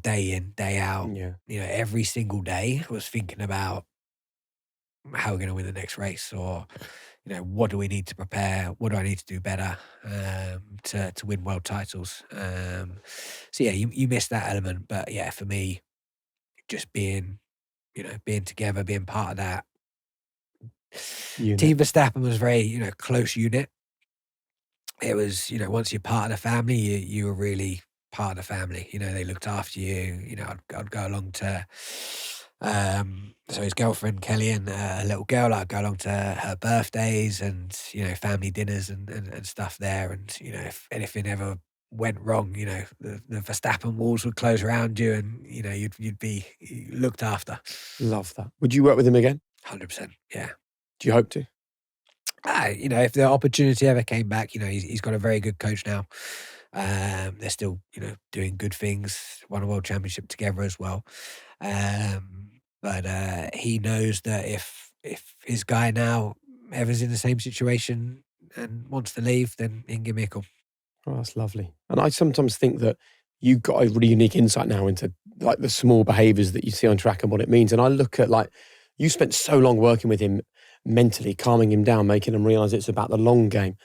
day in, day out. Yeah. Every single day I was thinking about how we're going to win the next race, or what do we need to prepare? What do I need to do better to win world titles? You miss that element. But yeah, for me, just being together, being part of that. Unit. Team Verstappen was very, close unit. It was, once you're part of the family, you were really part of the family. They looked after you. I'd go along to so his girlfriend Kelly and a little girl, I'd go along to her birthdays and family dinners and stuff there. And if anything ever went wrong, the Verstappen walls would close around you, and you'd be looked after. Love that. Would you work with him again? 100%. Yeah. Do you hope to? If the opportunity ever came back, he's got a very good coach now. They're still, doing good things. Won a world championship together as well. But he knows that if his guy now ever's in the same situation and wants to leave, then he can give me a call. Oh, that's lovely. And I sometimes think that you've got a really unique insight now into like the small behaviours that you see on track and what it means. And I look at you spent so long working with him mentally, calming him down, making him realise it's about the long game.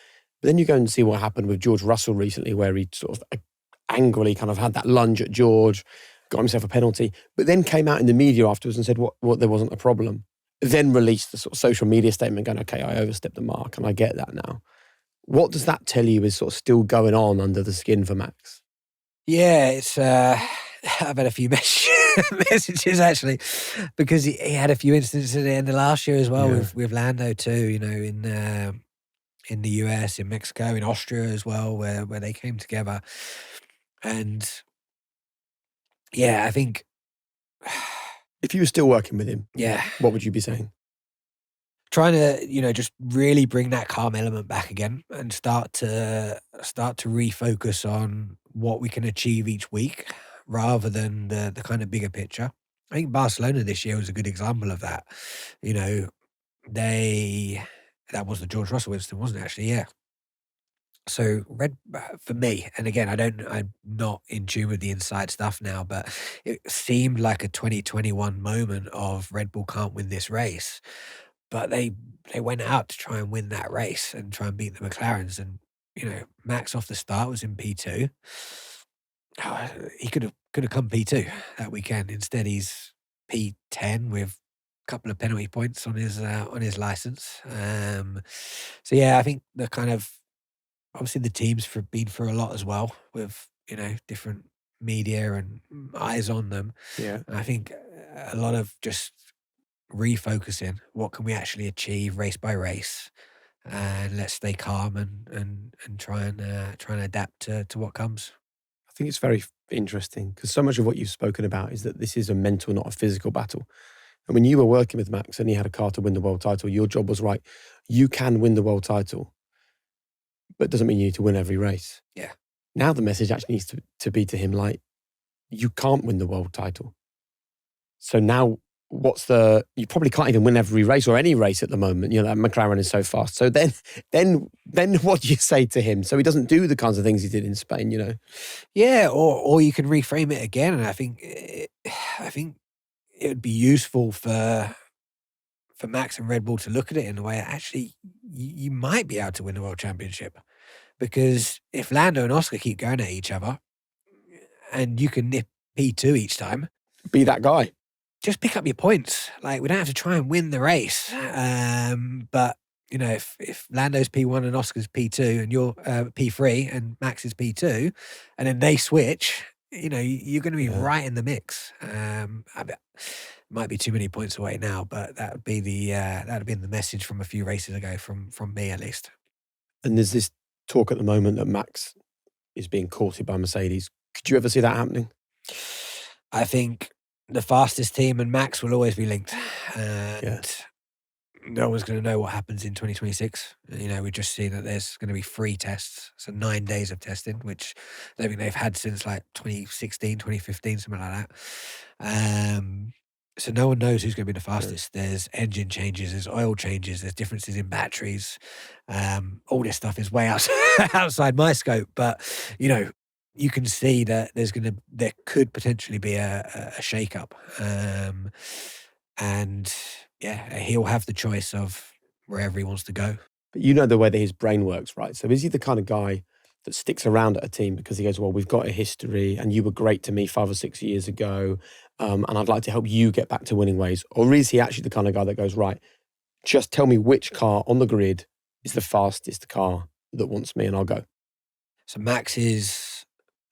But then you go and see what happened with George Russell recently, where he sort of angrily kind of had that lunge at George, got himself a penalty, but then came out in the media afterwards and said what there wasn't a problem. Then released the sort of social media statement going, okay, I overstepped the mark and I get that now. What does that tell you is sort of still going on under the skin for Max? Yeah, it's I've had a few messages actually, because he had a few instances at the end of last year as well with Lando too, in the US, in Mexico, in Austria as well, where they came together. And yeah, I think if you were still working with him, yeah, what would you be saying? Trying to, just really bring that calm element back again and start to refocus on what we can achieve each week rather than the kind of bigger picture. I think Barcelona this year was a good example of that. That was the George Russell incident, wasn't it, actually? Yeah. So for me, and again, I'm not in tune with the inside stuff now, but it seemed like a 2021 moment of Red Bull can't win this race. But they went out to try and win that race and try and beat the McLarens. And, Max off the start was in P2. He could have come P2 that weekend. Instead, he's P10 with a couple of penalty points on his license. I think the kind of, obviously the team's been through a lot as well with, different media and eyes on them. Yeah. And I think a lot of just refocusing, what can we actually achieve race by race, and let's stay calm and try and adapt to what comes. I think it's very interesting because so much of what you've spoken about is that this is a mental, not a physical battle. And when you were working with Max and he had a car to win the world title, your job was right. You can win the world title, but it doesn't mean you need to win every race. Yeah. Now the message actually needs to be to him like, you can't win the world title. So now you probably can't even win every race or any race at the moment. You know, that McLaren is so fast. So then what do you say to him? So he doesn't do the kinds of things he did in Spain, you know? Yeah, or you can reframe it again. And I think it would be useful for Max and Red Bull to look at it in a way, actually, you might be able to win the world championship. Because if Lando and Oscar keep going at each other and you can nip P2 each time, Be that guy. just pick up your points. Like, we don't have to try and win the race. But, you know, if Lando's P1 and Oscar's P2 and you're P3 and Max is P2, and then they switch, you know, you're going to be right in the mix. Might be too many points away now, but that would be that would have been the message from a few races ago from me, at least. And there's this talk at the moment that Max is being courted by Mercedes. Could you ever see that happening? I think the fastest team and Max will always be linked. And no one's going to know what happens in 2026. You know, we just see that there's going to be 3 tests. So 9 days of testing, which I don't think they've had since like 2016, 2015, something like that. So no one knows who's going to be the fastest. There's engine changes, there's oil changes, there's differences in batteries. All this stuff is way outside my scope. But, you know, you can see that there could potentially be a shake-up. And yeah, he'll have the choice of wherever he wants to go. But you know the way that his brain works, right? So is he the kind of guy that sticks around at a team because he goes, well, we've got a history and you were great to me 5 or 6 years ago, and I'd like to help you get back to winning ways? Or is he actually the kind of guy that goes, right, just tell me which car on the grid is the fastest car that wants me and I'll go? So Max is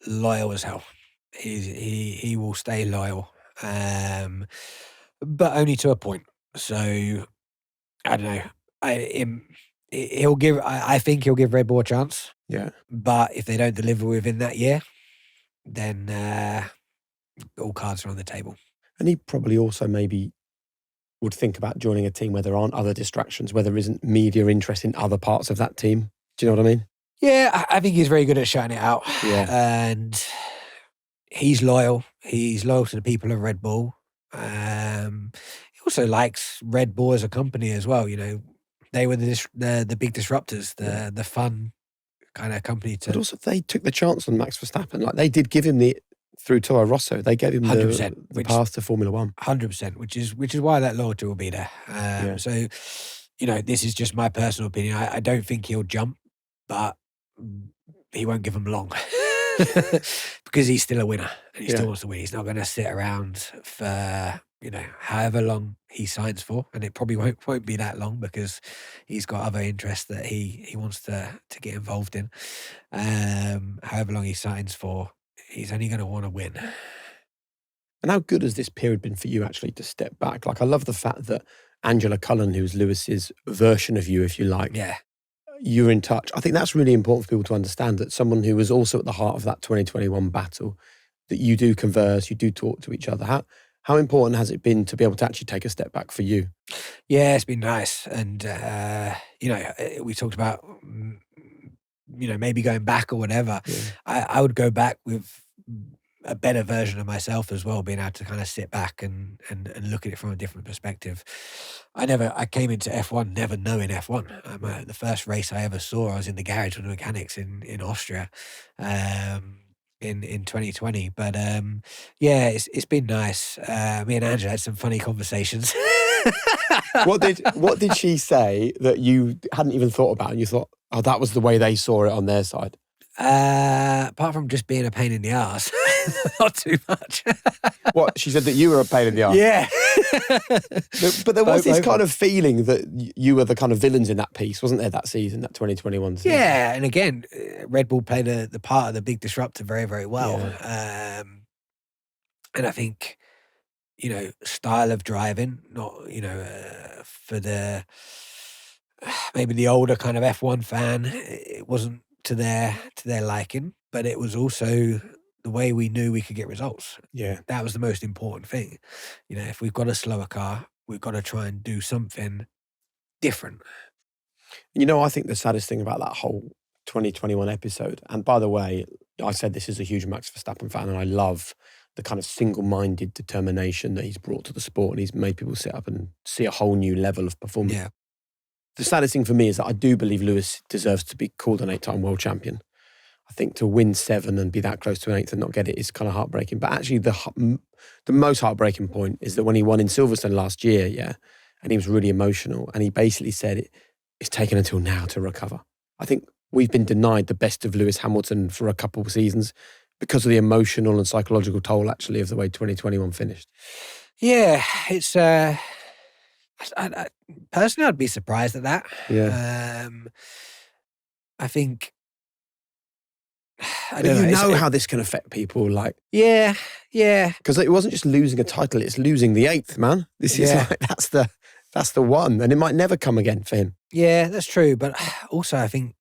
loyal as hell. He will stay loyal, but only to a point. So I don't know. I think he'll give Red Bull a chance. Yeah. But if they don't deliver within that year, then all cards are on the table. And he probably also maybe would think about joining a team where there aren't other distractions, where there isn't media interest in other parts of that team. Do you know what I mean? Yeah, I think he's very good at shutting it out. Yeah. And he's loyal. He's loyal to the people of Red Bull. He also likes Red Bull as a company as well. You know, they were the big disruptors, the fun kind of company to. But also they took the chance on Max Verstappen. Like they did give him through Toro Rosso, they gave him the path to Formula One. 100%, which is why that loyalty will be there. So, you know, this is just my personal opinion. I don't think he'll jump, but he won't give him long because he's still a winner and he still wants to win. He's not going to sit around for, you know, however long he signs for, and it probably won't be that long because he's got other interests that he wants to get involved in. However long he signs for, he's only going to want to win. And how good has this period been for you actually to step back? Like, I love the fact that Angela Cullen, who's Lewis's version of you, if you like, you're in touch. I think that's really important for people to understand, that someone who was also at the heart of that 2021 battle, that you do converse, you do talk to each other. How important has it been to be able to actually take a step back for you? Yeah, it's been nice. And, you know, we talked about, you know, maybe going back or whatever. Yeah. I would go back with a better version of myself as well, being able to kind of sit back and look at it from a different perspective. I came into F1 never knowing F1. The first race I ever saw, I was in the garage with the mechanics in Austria in 2020. But yeah, it's been nice. Me and Angela had some funny conversations. What did she say that you hadn't even thought about and you thought, oh, that was the way they saw it on their side? Apart from just being a pain in the arse, not too much. What, she said that you were a pain in the arse? Yeah. But there was this kind of feeling that you were the kind of villains in that piece, wasn't there, that season, that 2021 season? Yeah, and again, Red Bull played the part of the big disruptor very, very well. Yeah. And I think, you know, style of driving, not, you know, for the maybe the older kind of F1 fan, it wasn't to their liking, but it was also the way we knew we could get results. Yeah. That was the most important thing. You know, if we've got a slower car, we've got to try and do something different. You know, I think the saddest thing about that whole 2021 episode, and by the way, I said this is a huge Max Verstappen fan and I love the kind of single-minded determination that he's brought to the sport, and he's made people sit up and see a whole new level of performance. Yeah. The saddest thing for me is that I do believe Lewis deserves to be called an 8-time world champion. I think to win 7 and be that close to an 8th and not get it is kind of heartbreaking. But actually the most heartbreaking point is that when he won in Silverstone last year, and he was really emotional, and he basically said it's taken until now to recover. I think we've been denied the best of Lewis Hamilton for a couple of seasons because of the emotional and psychological toll, actually, of the way 2021 finished. Yeah, it's... personally, I'd be surprised at that. Yeah. I think... But you know how this can affect people, like... Yeah. Because it wasn't just losing a title, it's losing the 8th, man. This is like, that's the one. And it might never come again for him. Yeah, that's true. But also, I think,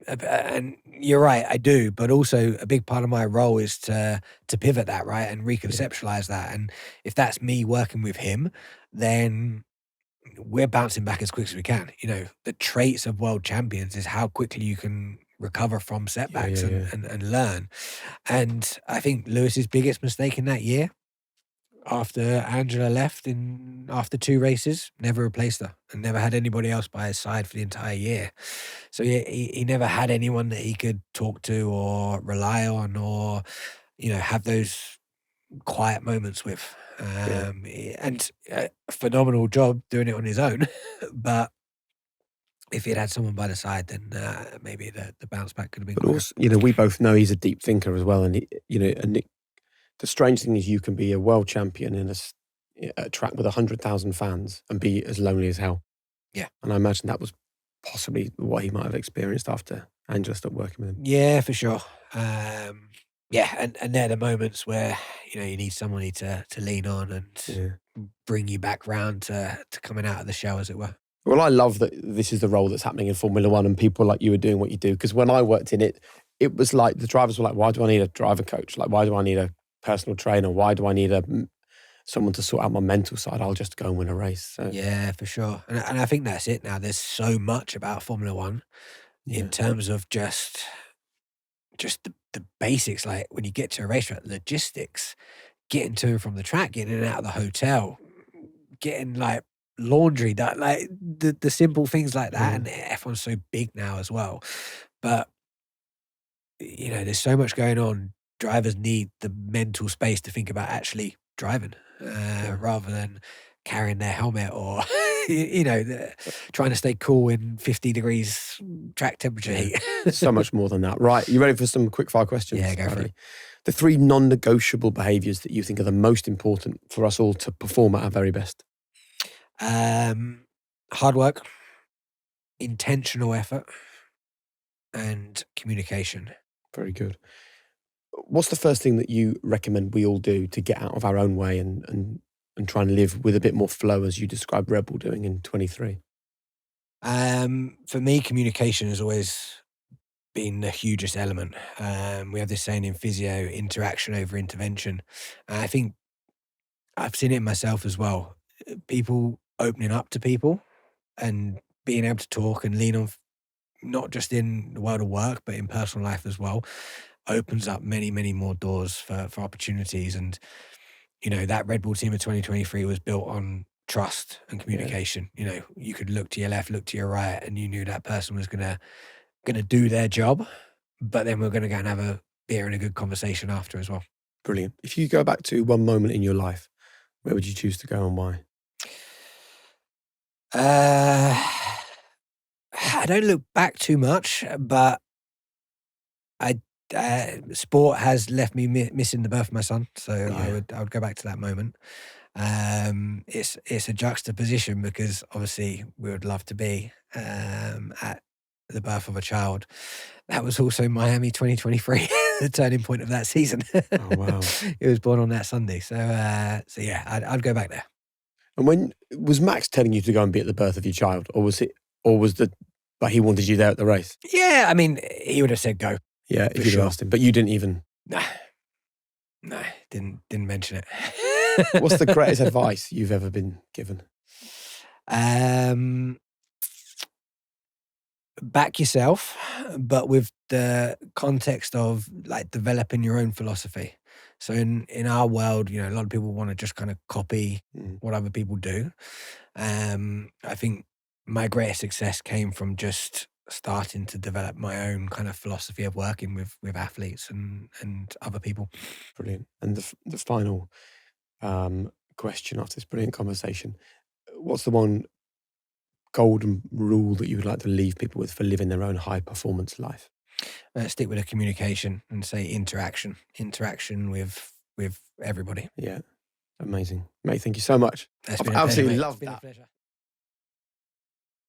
and you're right, I do. But also, a big part of my role is to pivot that, right, and reconceptualize that. And if that's me working with him, then we're bouncing back as quick as we can. The traits of world champions is how quickly you can recover from setbacks and learn. And I think Lewis's biggest mistake in that year, after Angela left after 2 races, never replaced her and never had anybody else by his side for the entire year. So he never had anyone that he could talk to or rely on or, have those quiet moments with. And a phenomenal job doing it on his own. But if he'd had someone by the side, then maybe the bounce back could have been But quicker. also, we both know he's a deep thinker as well. And, the strange thing is you can be a world champion in a track with 100,000 fans and be as lonely as hell. Yeah. And I imagine that was possibly what he might have experienced after Angela stopped working with him. Yeah, for sure. And they're the moments where, you need somebody to lean on and bring you back round to coming out of the shell, as it were. Well, I love that this is the role that's happening in Formula One and people like you are doing what you do. Because when I worked in it, it was like the drivers were like, why do I need a driver coach? Like, why do I need a personal trainer? Why do I need someone to sort out my mental side? I'll just go and win a race. So. Yeah, for sure. And I think that's it now. There's so much about Formula One in terms of just the basics. Like when you get to a racetrack, logistics, getting to and from the track, getting in and out of the hotel, getting like laundry, that like the simple things like that. And F1's so big now as well. But there's so much going on. Drivers need the mental space to think about actually driving rather than carrying their helmet or trying to stay cool in 50 degrees track temperature heat. So much more than that. Right, you ready for some quick fire questions? Yeah, go for it. The 3 non-negotiable behaviours that you think are the most important for us all to perform at our very best. Hard work, intentional effort, and communication. Very good. What's the first thing that you recommend we all do to get out of our own way and try and live with a bit more flow, as you described Red Bull doing in 23? For me, communication has always been the hugest element. We have this saying in physio, interaction over intervention. And I think I've seen it in myself as well. People opening up to people and being able to talk and lean on, not just in the world of work, but in personal life as well, opens up many, many more doors for opportunities. And, that Red Bull team of 2023 was built on trust and communication. You could look to your left, look to your right, and you knew that person was gonna do their job, but then we're gonna go and have a beer and a good conversation after as well. Brilliant. If you go back to one moment in your life, where would you choose to go and why? I don't look back too much, but sport has left me missing the birth of my son, so I would go back to that moment. It's a juxtaposition because obviously we would love to be at the birth of a child. That was also Miami 2023, the turning point of that season. Oh wow! It was born on that Sunday, so yeah, I'd go back there. And when was Max telling you to go and be at the birth of your child, or was he wanted you there at the race? Yeah, I mean, he would have said go. Yeah, if you'd asked him, but you didn't even. No, didn't mention it. What's the greatest advice you've ever been given? Back yourself, but with the context of like developing your own philosophy. So in our world, a lot of people want to just kind of copy what other people do. I think my greatest success came from just starting to develop my own kind of philosophy of working with athletes and other people. Brilliant. And the final question after this brilliant conversation, what's the one golden rule that you would like to leave people with for living their own high performance life? Stick with the communication and say interaction with everybody. Yeah, amazing, mate. Thank you so much. That's I've been a pleasure, absolutely mate. loved It's been a that. pleasure.